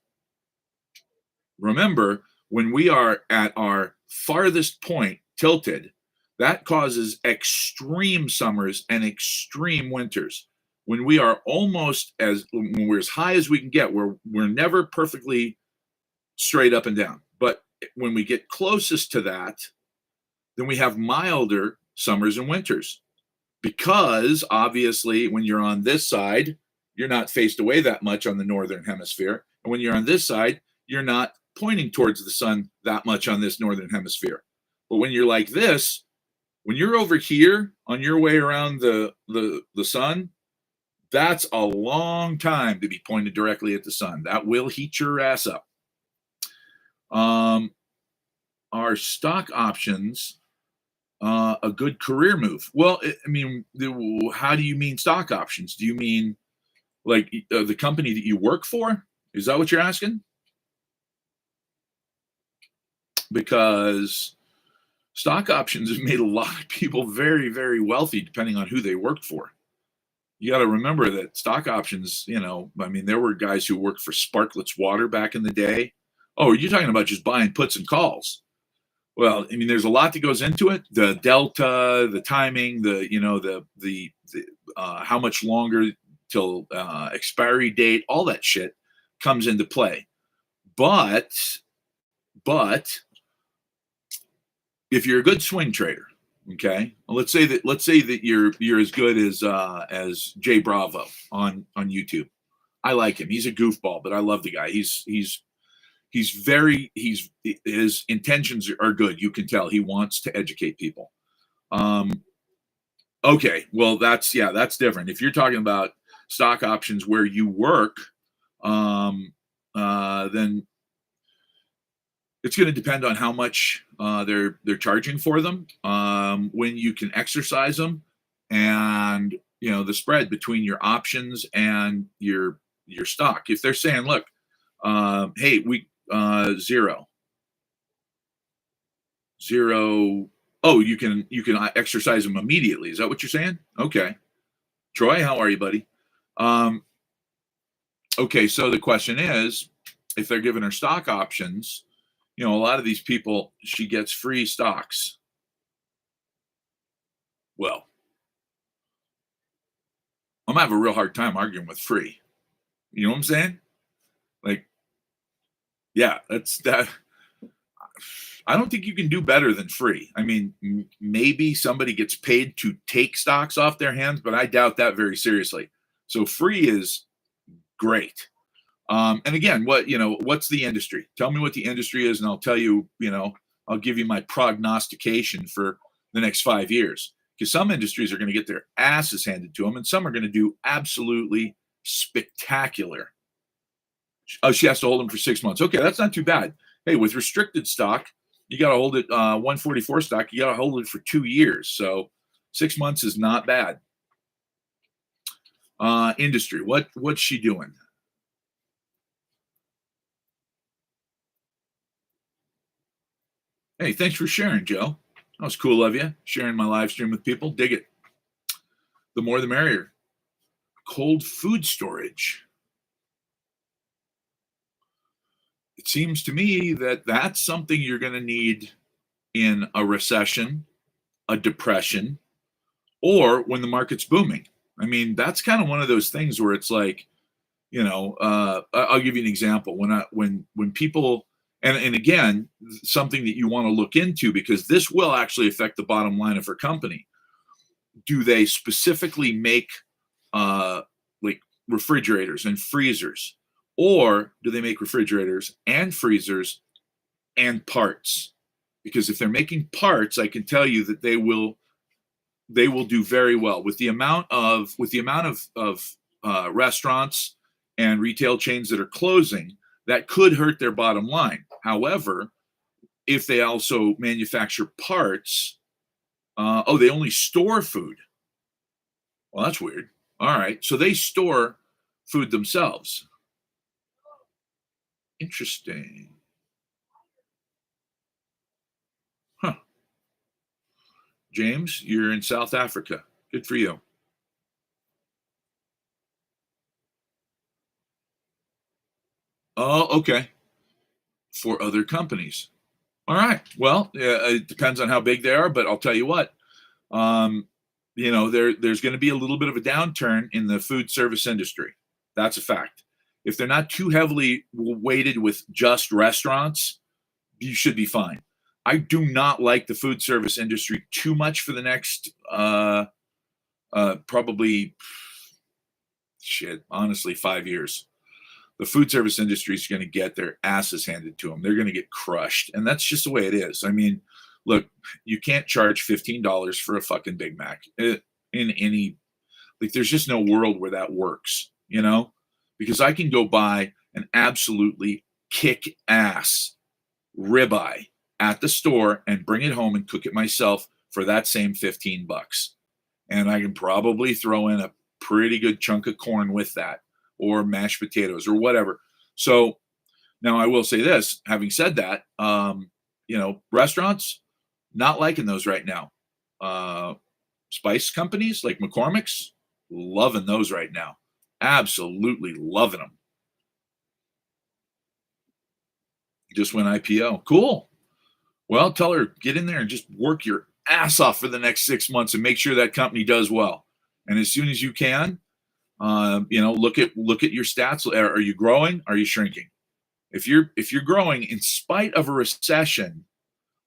Speaker 1: Remember, when we are at our farthest point tilted, that causes extreme summers and extreme winters. When we are when we're as high as we can get, we're never perfectly straight up and down. But when we get closest to that, then we have milder summers and winters. Because obviously, when you're on this side, you're not faced away that much on the northern hemisphere. And when you're on this side, you're not pointing towards the sun that much on this northern hemisphere. But when you're like this, when you're over here on your way around the sun, that's a long time to be pointed directly at the sun. That will heat your ass up. are stock options a good career move? Well, I mean, how do you mean stock options? Do you mean like the company that you work for? Is that what you're asking? Because stock options have made a lot of people very, very wealthy, depending on who they worked for. You got to remember that stock options, I mean, there were guys who worked for Sparkletts Water back in the day. Oh, you're talking about just buying puts and calls. Well, I mean, there's a lot that goes into it. The delta, the timing, the how much longer till expiry date, all that shit comes into play. But if you're a good swing trader, okay, well, let's say that you're as good as Jay Bravo on YouTube. I like him. He's a goofball, but I love the guy. His intentions are good. You can tell he wants to educate people. Okay, well that's different. If you're talking about stock options where you work, then it's going to depend on how much they're charging for them, when you can exercise them, and the spread between your options and your stock. If they're saying, look, hey, we zero. Oh, you can exercise them immediately. Is that what you're saying? Okay, Troy, how are you, buddy? Okay, so the question is, if they're giving her stock options, a lot of these people, she gets free stocks. Well, I'm gonna have a real hard time arguing with free. You know what I'm saying? Like, yeah, that's that. I don't think you can do better than free. I mean, maybe somebody gets paid to take stocks off their hands, but I doubt that very seriously. So free is great. And again, what's the industry? Tell me what the industry is, and I'll tell you, I'll give you my prognostication for the next 5 years. Because some industries are going to get their asses handed to them, and some are going to do absolutely spectacular. Oh, she has to hold them for 6 months. Okay, that's not too bad. Hey, with restricted stock, you got to hold it, 144 stock, you got to hold it for 2 years. So 6 months is not bad. Industry, what's she doing? Hey, thanks for sharing, Joe. That was cool of you, sharing my live stream with people. Dig it. The more the merrier. Cold food storage. It seems to me that that's something you're going to need in a recession, a depression, or when the market's booming. I mean, that's kind of one of those things where it's like, I'll give you an example. When people, and again, something that you want to look into, because this will actually affect the bottom line of her company. Do they specifically make like refrigerators and freezers, or do they make refrigerators and freezers and parts? Because if they're making parts, I can tell you that they will do very well with the amount of restaurants and retail chains that are closing. That could hurt their bottom line. However, if they also manufacture parts, they only store food. Well, that's weird. All right, so they store food themselves. Interesting. Huh. James, you're in South Africa. Good for you. Oh, okay. For other companies. All right. Well, it depends on how big they are, but I'll tell you what. There's going to be a little bit of a downturn in the food service industry. That's a fact. If they're not too heavily weighted with just restaurants, you should be fine. I do not like the food service industry too much for the next probably, honestly, 5 years. The food service industry is going to get their asses handed to them. They're going to get crushed. And that's just the way it is. I mean, look, you can't charge $15 for a fucking Big Mac in any, like, there's just no world where that works, because I can go buy an absolutely kick ass ribeye at the store and bring it home and cook it myself for that same $15. And I can probably throw in a pretty good chunk of corn with that, or mashed potatoes or whatever. So now I will say this, having said that, restaurants, not liking those right now. Spice companies like McCormick's, loving those right now. Absolutely loving them. Just went IPO. Cool. Well, tell her, get in there and just work your ass off for the next 6 months and make sure that company does well. And as soon as you can, look at your stats. Are you growing? Are you shrinking? If you're growing in spite of a recession,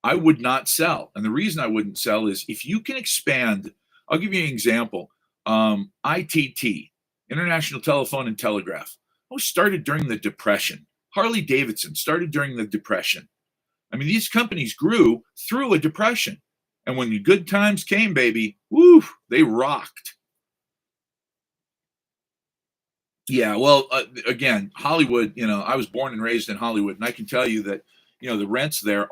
Speaker 1: I would not sell. And the reason I wouldn't sell is if you can expand. I'll give you an example. ITT, International Telephone and Telegraph, was started during the Depression. Harley Davidson started during the Depression. I mean, these companies grew through a depression. And when the good times came, baby, woo, they rocked. Yeah, well, again, Hollywood, I was born and raised in Hollywood, and I can tell you that, the rents there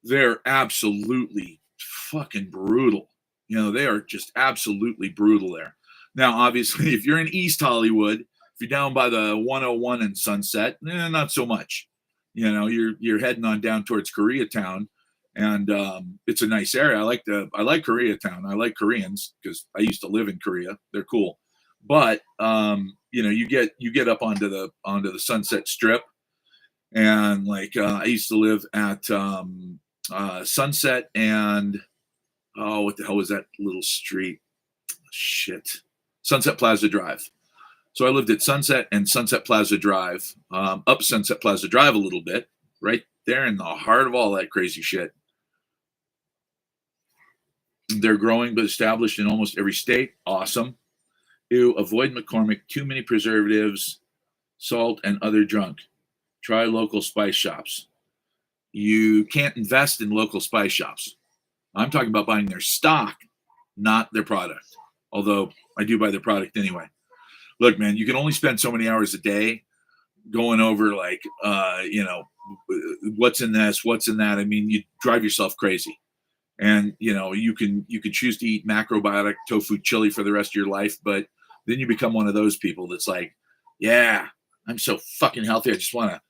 Speaker 1: they're absolutely fucking brutal. They are just absolutely brutal there. Now, obviously, if you're in East Hollywood, if you're down by the 101 and Sunset, not so much. You're heading on down towards Koreatown, and it's a nice area. I like Koreatown. I like Koreans because I used to live in Korea. They're cool. But you get up onto the Sunset Strip, and I used to live at Sunset and what the hell was that little street? Shit, Sunset Plaza Drive. So I lived at Sunset and Sunset Plaza Drive, up Sunset Plaza Drive a little bit, right there in the heart of all that crazy shit. They're growing but established in almost every state. Awesome. Ew, avoid McCormick, too many preservatives, salt, and other junk. Try local spice shops. You can't invest in local spice shops. I'm talking about buying their stock, not their product. Although I do buy their product anyway. Look, man, you can only spend so many hours a day going over what's in this, what's in that. I mean, you drive yourself crazy. And you can choose to eat macrobiotic tofu chili for the rest of your life, but then you become one of those people that's like, yeah, I'm so fucking healthy. I just want to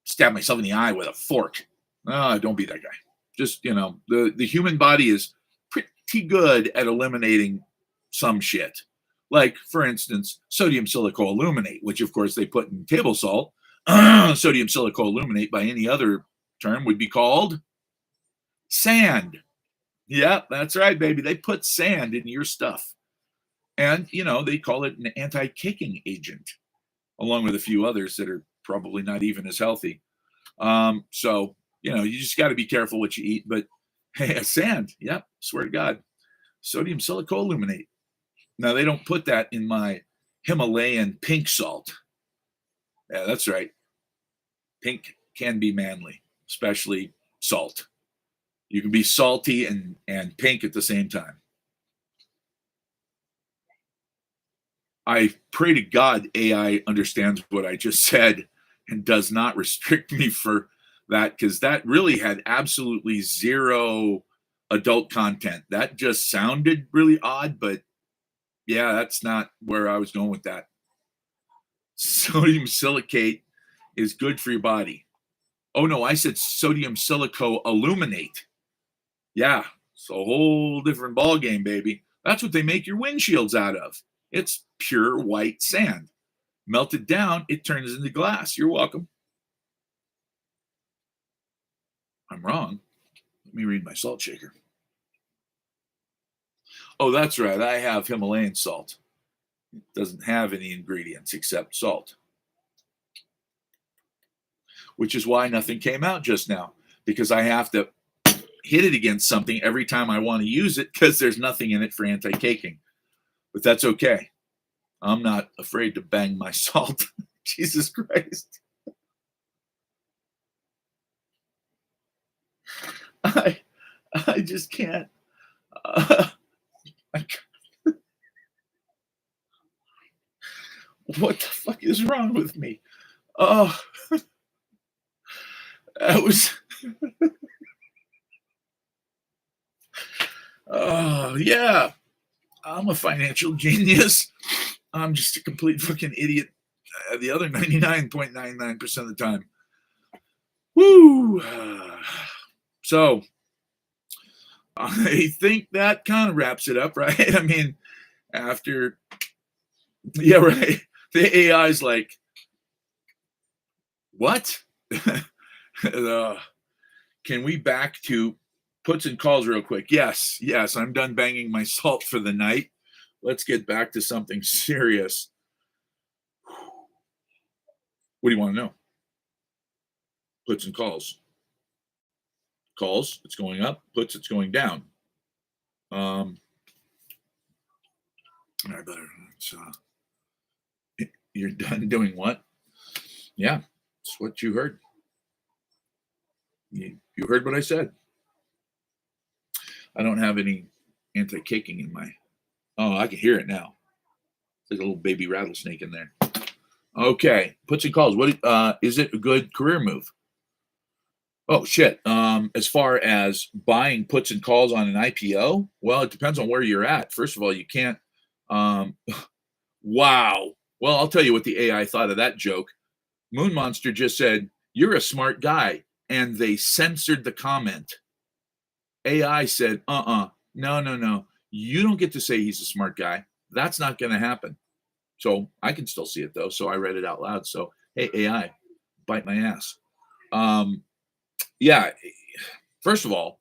Speaker 1: stab myself in the eye with a fork. Oh, don't be that guy. Just, the human body is pretty good at eliminating some shit. Like, for instance, sodium silicoaluminate, which, of course, they put in table salt. Sodium silicoaluminate, by any other term, would be called sand. Yeah, that's right, baby. They put sand in your stuff. And, they call it an anti-caking agent, along with a few others that are probably not even as healthy. So, you just got to be careful what you eat. But, hey, sand, yep, swear to God. Sodium silicoaluminate. Now, they don't put that in my Himalayan pink salt. Yeah, that's right. Pink can be manly, especially salt. You can be salty and pink at the same time. I pray to God AI understands what I just said and does not restrict me for that, because that really had absolutely zero adult content. That just sounded really odd, but yeah, that's not where I was going with that. Sodium silicate is good for your body. Oh no, I said sodium silicoaluminate. Yeah, it's a whole different ball game, baby. That's what they make your windshields out of. It's pure white sand. Melted down, it turns into glass. You're welcome. I'm wrong. Let me read my salt shaker. Oh, that's right. I have Himalayan salt. It doesn't have any ingredients except salt. Which is why nothing came out just now, because I have to hit it against something every time I want to use it, because there's nothing in it for anti-caking. But that's okay. I'm not afraid to bang my salt. Jesus Christ. I just can't. What the fuck is wrong with me? Oh, that was Yeah, I'm a financial genius. I'm just a complete fucking idiot the other 99.99% of the time. Woo! So I think that kind of wraps it up, right? I mean, after, yeah, right. The AI is like, what? Can we back to puts and calls real quick? Yes, yes, I'm done banging my salt for the night. Let's get back to something serious. What do you want to know? Puts and calls. Calls, it's going up. Puts, it's going down. I better. You're done doing what? Yeah, it's what you heard. You heard what I said. I don't have any anti-caking in my. Oh, I can hear it now. It's like a little baby rattlesnake in there. Okay, puts and calls. What is it a good career move? Oh shit. As far as buying puts and calls on an IPO, well, it depends on where you're at. First of all, you can't. Um, wow. Well, I'll tell you what the AI thought of that joke. Moon Monster just said, "You're a smart guy," and they censored the comment. AI said, no. You don't get to say he's a smart guy. That's not going to happen. So I can still see it though. So I read it out loud. So, hey, AI, bite my ass. Yeah. First of all,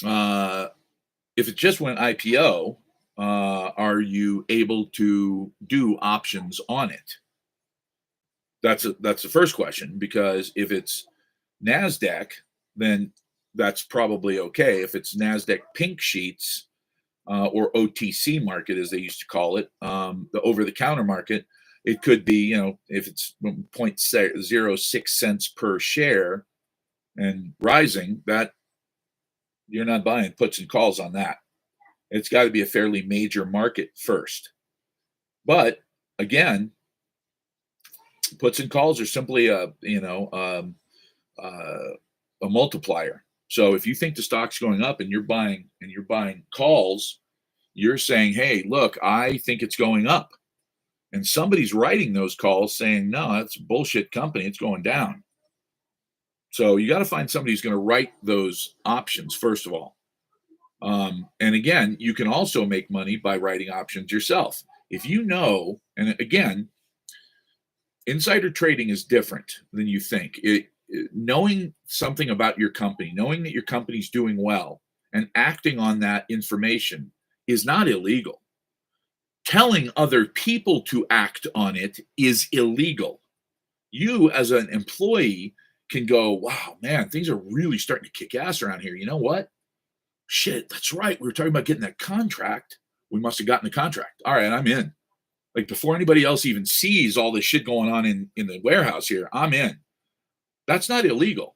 Speaker 1: if it just went IPO, are you able to do options on it? That's the first question, because if it's NASDAQ, then that's probably okay. If it's NASDAQ pink sheets, or OTC market, as they used to call it, the over-the-counter market, it could be, if it's 0.06 cents per share and rising, that you're not buying puts and calls on that. It's got to be a fairly major market first. But again, puts and calls are simply a multiplier. So if you think the stock's going up and you're buying calls, you're saying, hey, look, I think it's going up. And somebody's writing those calls saying, no, that's a bullshit company. It's going down. So you got to find somebody who's going to write those options, first of all. And again, you can also make money by writing options yourself. If you know, and again, insider trading is different than you think. Knowing something about your company, knowing that your company's doing well, and acting on that information is not illegal. Telling other people to act on it is illegal. You, as an employee, can go, wow, man, things are really starting to kick ass around here. You know what? Shit, that's right. We were talking about getting that contract. We must have gotten the contract. All right, I'm in. Like, before anybody else even sees all this shit going on in the warehouse here, I'm in. That's not illegal.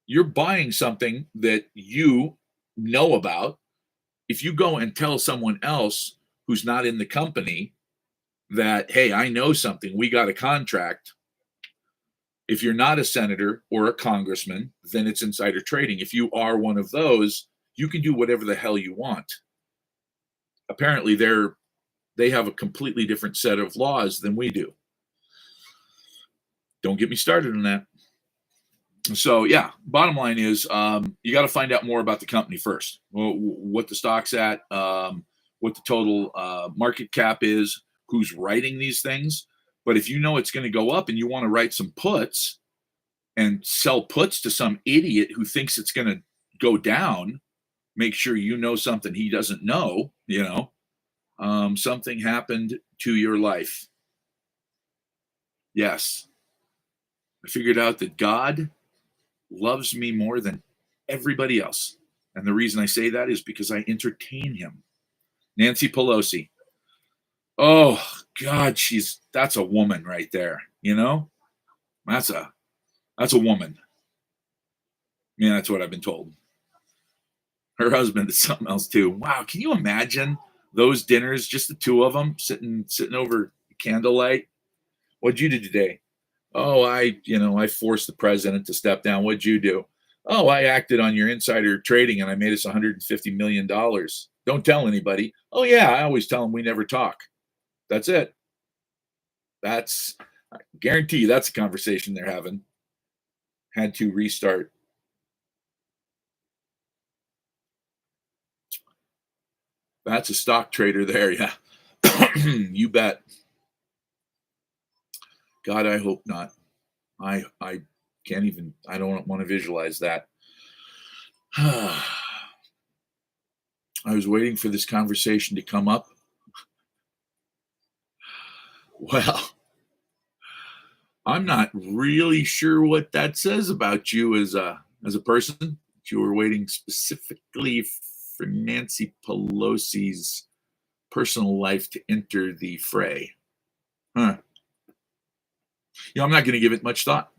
Speaker 1: You're buying something that you know about. If you go and tell someone else who's not in the company that, hey, I know something, we got a contract. If you're not a senator or a congressman, then it's insider trading. If you are one of those, you can do whatever the hell you want. Apparently, they have a completely different set of laws than we do. Don't get me started on that. So yeah, bottom line is, you got to find out more about the company first. What the stock's at, what the total market cap is, who's writing these things. But if you know it's going to go up and you want to write some puts and sell puts to some idiot who thinks it's going to go down, make sure you know something he doesn't know. Something happened to your life. Yes. I figured out that God loves me more than everybody else. And the reason I say that is because I entertain him. Nancy Pelosi. Oh God, that's a woman right there. That's a woman. Yeah, that's what I've been told. Her husband is something else too. Wow, can you imagine those dinners, just the two of them sitting over candlelight? What'd you do today? Oh, I forced the president to step down. What'd you do? Oh, I acted on your insider trading and I made us $150 million. Don't tell anybody. Oh, yeah, I always tell them we never talk. That's it. That's, I guarantee you, that's a conversation they're having. Had to restart. That's a stock trader there. Yeah. You bet. God, I hope not. I can't even, I don't want to visualize that. I was waiting for this conversation to come up. Well, I'm not really sure what that says about you as a person. You were waiting specifically for Nancy Pelosi's personal life to enter the fray. Huh. I'm not going to give it much thought.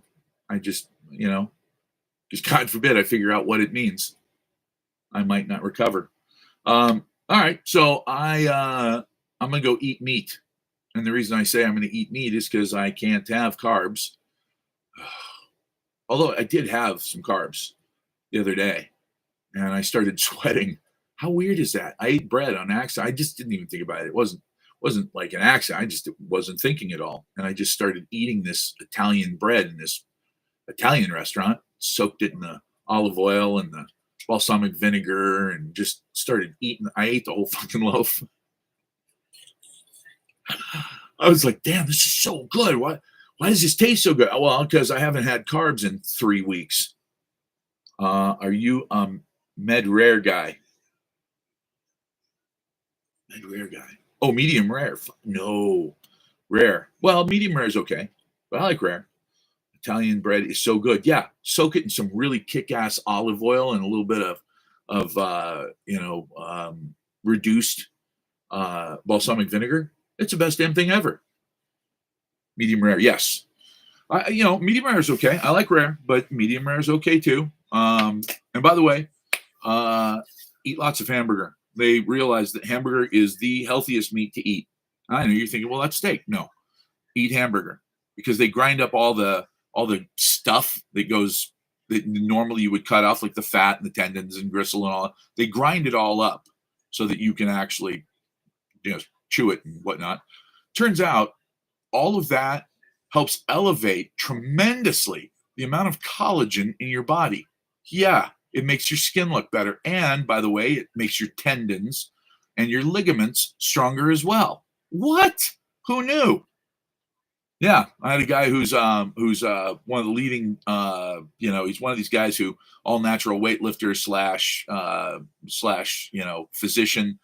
Speaker 1: I just, just God forbid I figure out what it means. I might not recover. All right, so I'm gonna go eat meat, and the reason I say I'm gonna eat meat is because I can't have carbs. Although I did have some carbs the other day, and I started sweating. How weird is that? I ate bread on accident. I just didn't even think about it. It wasn't like an accident. I just wasn't thinking at all, and I just started eating this Italian bread in this Italian restaurant. Soaked it in the olive oil and the balsamic vinegar, and just started eating. I ate the whole fucking loaf. I was like, damn, this is so good. Why does this taste so good? Well, because I haven't had carbs in 3 weeks. Are you med rare guy? Med rare guy. Oh, medium rare. No, rare. Well, medium rare is okay, but I like rare. Italian bread is so good. Yeah, soak it in some really kick-ass olive oil and a little bit of reduced balsamic vinegar. It's the best damn thing ever. Medium rare, yes. Medium rare is okay. I like rare, but medium rare is okay too. And by the way, eat lots of hamburger. They realize that hamburger is the healthiest meat to eat. I know you're thinking, well, that's steak. No, eat hamburger because they grind up all the stuff that goes that normally you would cut off, like the fat and the tendons and gristle and all. They grind it all up so that you can actually, chew it and whatnot. Turns out all of that helps elevate tremendously the amount of collagen in your body. Yeah, it makes your skin look better. And by the way, it makes your tendons and your ligaments stronger as well. What? Who knew? Yeah, I had a guy who's one of the leading, he's one of these guys who all natural weightlifter slash physician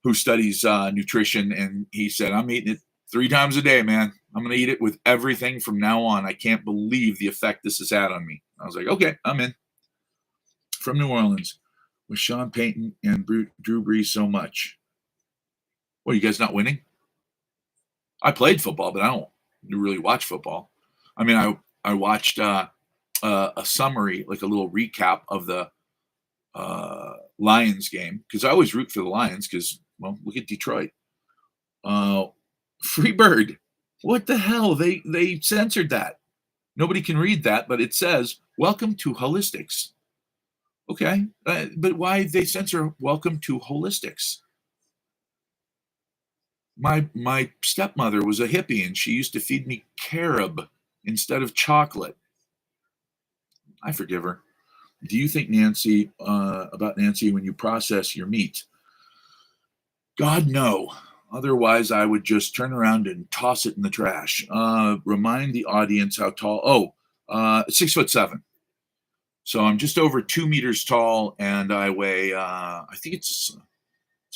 Speaker 1: who studies nutrition, and he said, I'm eating it 3 times a day, man. I'm going to eat it with everything from now on. I can't believe the effect this has had on me. I was like, okay, I'm in. From New Orleans, with Sean Payton and Drew Brees so much. What, you guys not winning? I played football, but I don't really watch football. I mean, I watched a summary, like a little recap of the Lions game, because I always root for the Lions because, well, look at Detroit. Free Bird. What the hell? They censored that. Nobody can read that, but it says, welcome to Holistics. Okay, but why did they censor welcome to Holistics? My stepmother was a hippie, and she used to feed me carob instead of chocolate. I forgive her. Do you think about Nancy when you process your meat? God, no. Otherwise, I would just turn around and toss it in the trash. Remind the audience how tall. 6'7". So I'm just over 2 meters tall, and I weigh, I think it's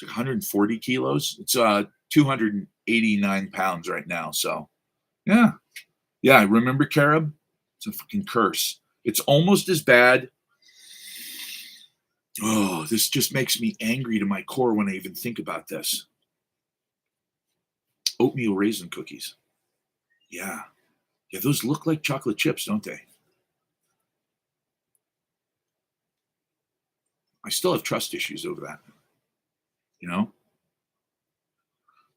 Speaker 1: like 140 kilos. It's 289 pounds right now. So, yeah. Remember carob? It's a fucking curse. It's almost as bad. Oh, this just makes me angry to my core when I even think about this. Oatmeal raisin cookies. Yeah, those look like chocolate chips, don't they? I still have trust issues over that.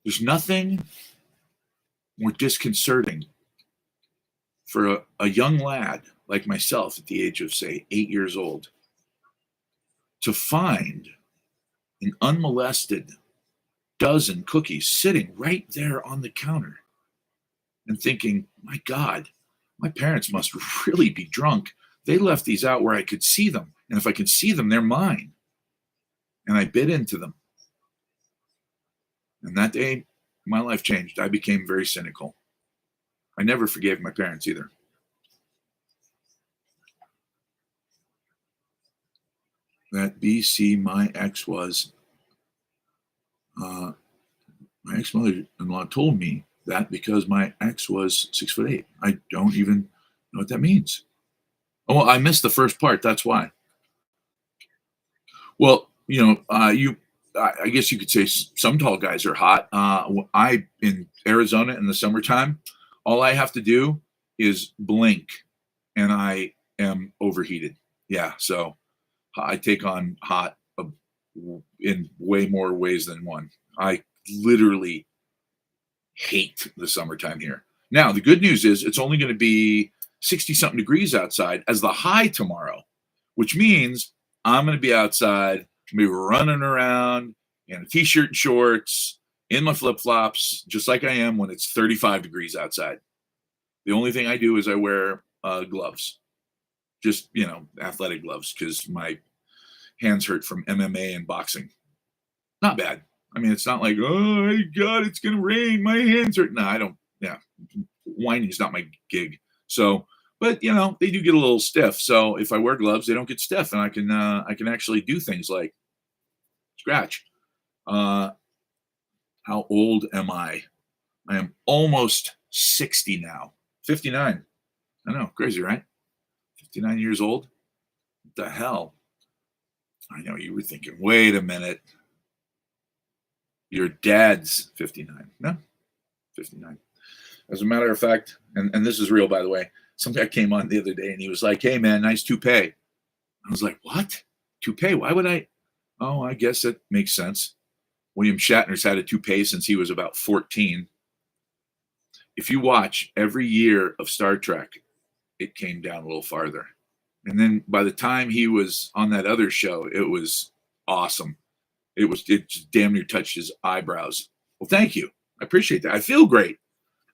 Speaker 1: There's nothing more disconcerting for a young lad like myself at the age of, say, 8 years old, to find an unmolested dozen cookies sitting right there on the counter and thinking, my God, my parents must really be drunk. They left these out where I could see them. And if I can see them, they're mine. And I bit into them. And that day, my life changed. I became very cynical. I never forgave my parents either. That BC, my ex-mother-in-law told me that because my ex was 6'8". I don't even know what that means. Oh, well, I missed the first part. That's why. Well, I guess you could say some tall guys are hot. I in Arizona in the summertime, all I have to do is blink, and I am overheated. Yeah, so I take on hot in way more ways than one. I literally hate the summertime here. Now, the good news is it's only going to be 60 something degrees outside as the high tomorrow, which means I'm going to be outside, be running around in a t-shirt and shorts, in my flip-flops, just like I am when it's 35 degrees outside. The only thing I do is I wear gloves, just, athletic gloves, because my hands hurt from MMA and boxing. Not bad. I mean, it's not like, oh my God, it's going to rain. My hands hurt. No, I don't. Yeah. Whining is not my gig. So, but they do get a little stiff. So if I wear gloves, they don't get stiff, and I can actually do things like scratch. How old am I? I am almost 60 now. 59. I know, crazy, right? 59 years old. What the hell? I know you were thinking, wait a minute. Your dad's 59. No, 59. As a matter of fact, and this is real, by the way, some guy came on the other day and he was like, hey, man, nice toupee. I was like, what? Toupee? Why would I? Oh, I guess it makes sense. William Shatner's had a toupee since he was about 14. If you watch every year of Star Trek, it came down a little farther. And then by the time he was on that other show, it was awesome. It just damn near touched his eyebrows. Well, thank you. I appreciate that. I feel great.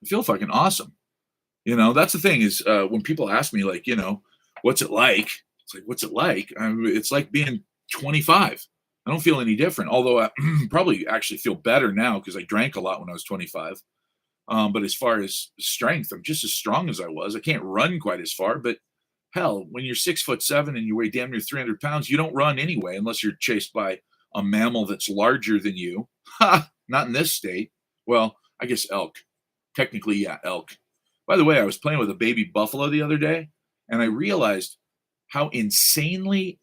Speaker 1: I feel fucking awesome. That's the thing is when people ask me, like, what's it like? It's like, what's it like? It's like being 25. I don't feel any different, although I probably actually feel better now because I drank a lot when I was 25. But as far as strength, I'm just as strong as I was. I can't run quite as far, but hell, when you're 6'7" and you weigh damn near 300 pounds, you don't run anyway, unless you're chased by a mammal that's larger than you. Ha! Not in this state. Well, I guess elk. Technically, yeah, elk. By the way, I was playing with a baby buffalo the other day, and I realized how insanely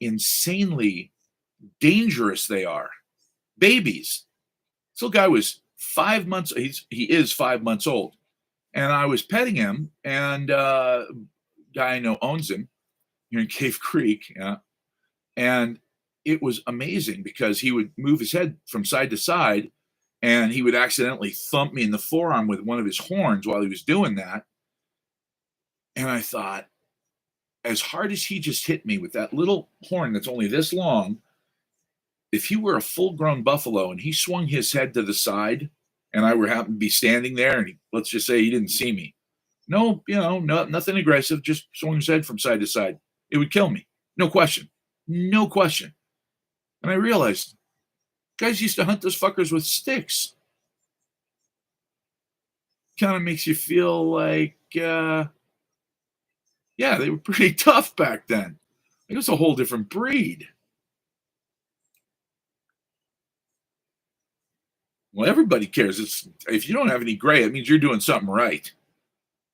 Speaker 1: dangerous they are. Babies. This little guy was 5 months. He is 5 months old, and I was petting him, and guy I know owns him here in Cave Creek, yeah, and it was amazing because he would move his head from side to side, and he would accidentally thump me in the forearm with one of his horns while he was doing that. And I thought, as hard as he just hit me with that little horn that's only this long, if he were a full-grown buffalo and he swung his head to the side and I were happened to be standing there and let's just say he didn't see me, no, nothing aggressive, just swung his head from side to side, it would kill me. No question. No question. And I realized guys used to hunt those fuckers with sticks. Kind of makes you feel like, yeah, they were pretty tough back then. It was a whole different breed. Well, everybody cares. If you don't have any gray, it means you're doing something right.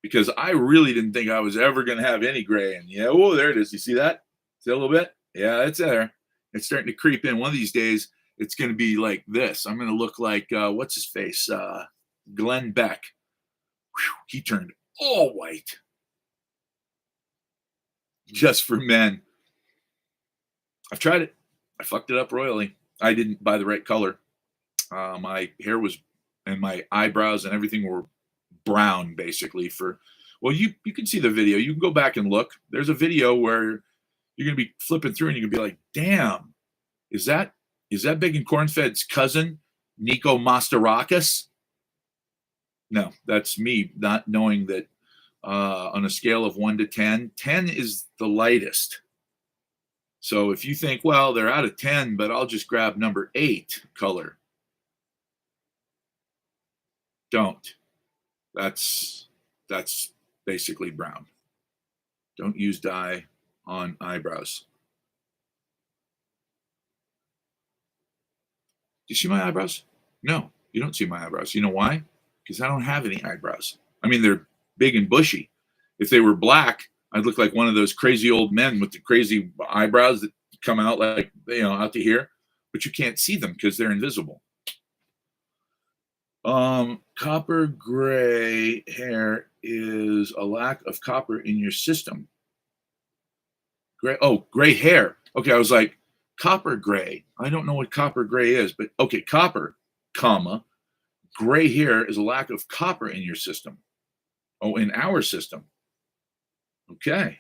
Speaker 1: Because I really didn't think I was ever going to have any gray. And yeah, oh, there it is. You see that? See a little bit? Yeah, it's there. It's starting to creep in. One of these days, it's going to be like this. I'm going to look like, what's his face? Glenn Beck. Whew, he turned all white. Just for men. I've tried it. I fucked it up royally. I didn't buy the right color. My hair was, and my eyebrows and everything were brown, basically, for Well, you can see the video. You can go back and look. There's a video where you're going to be flipping through and you're going to be like, damn, is that Bacon Corn-Fed's cousin, Nico Mastarakis? No, that's me not knowing that on a scale of 1 to 10, 10 is the lightest. So if you think, well, they're out of 10, but I'll just grab number 8 color. Don't. That's basically brown. Don't use dye on eyebrows. Do you see my eyebrows? No, you don't see my eyebrows. You know why? Because I don't have any eyebrows. I mean, they're big and bushy. If they were black, I'd look like one of those crazy old men with the crazy eyebrows that come out like, out to here, but you can't see them because they're invisible. Copper gray hair is a lack of copper in your system. Gray hair. Okay, I was like, copper gray. I don't know what copper gray is, but okay, copper, comma, gray hair is a lack of copper in your system. Oh, in our system. Okay.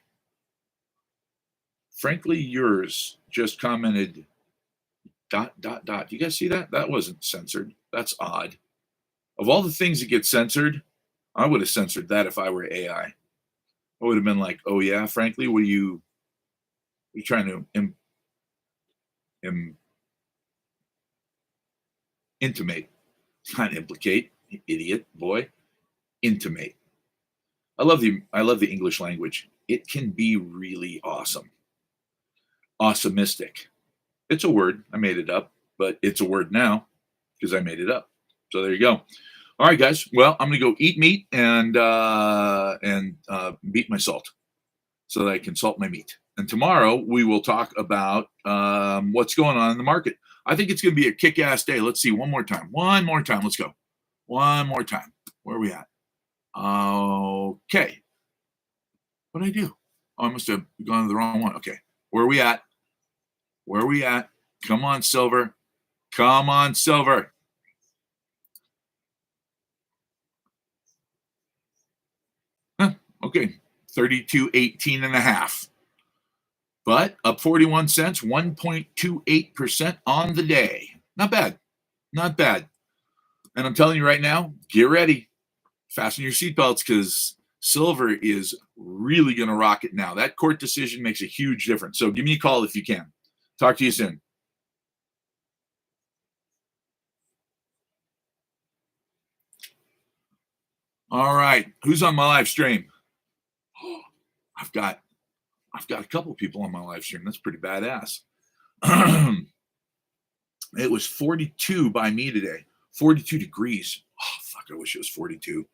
Speaker 1: Frankly, yours just commented ... You guys see that? That wasn't censored. That's odd. Of all the things that get censored, I would have censored that if I were AI. I would have been like, oh yeah, frankly, what are you trying to intimate? Not implicate, idiot boy. Intimate. I love the English language. It can be really awesome. Awesomistic. It's a word. I made it up, but it's a word now because I made it up. So there you go. All right, guys. Well, I'm going to go eat meat and beat my salt so that I can salt my meat. And tomorrow we will talk about what's going on in the market. I think it's going to be a kick-ass day. Let's see. One more time. Let's go. One more time. Where are we at? Okay. What did I do? Oh, I must have gone to the wrong one. Okay. Where are we at? Come on, silver. Come on, silver. Okay. 32.18 and a half. But up 41 cents, 1.28% on the day. Not bad. Not bad. And I'm telling you right now, get ready. Fasten your seatbelts because silver is really going to rock it now. That court decision makes a huge difference. So give me a call if you can. Talk to you soon. All right. Who's on my live stream? I've got a couple people on my live stream. That's pretty badass. It was 42 by me today. 42 degrees. Oh, fuck. I wish it was 42.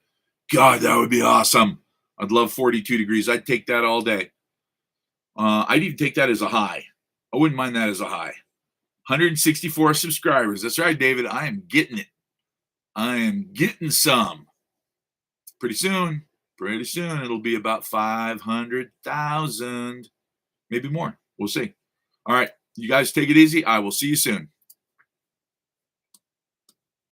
Speaker 1: God, that would be awesome. I'd love 42 degrees. I'd take that all day. I'd even take that as a high. I wouldn't mind that as a high. 164 subscribers. That's right, David. I am getting it. I am getting some. Pretty soon, it'll be about 500,000. Maybe more. We'll see. All right. You guys take it easy. I will see you soon.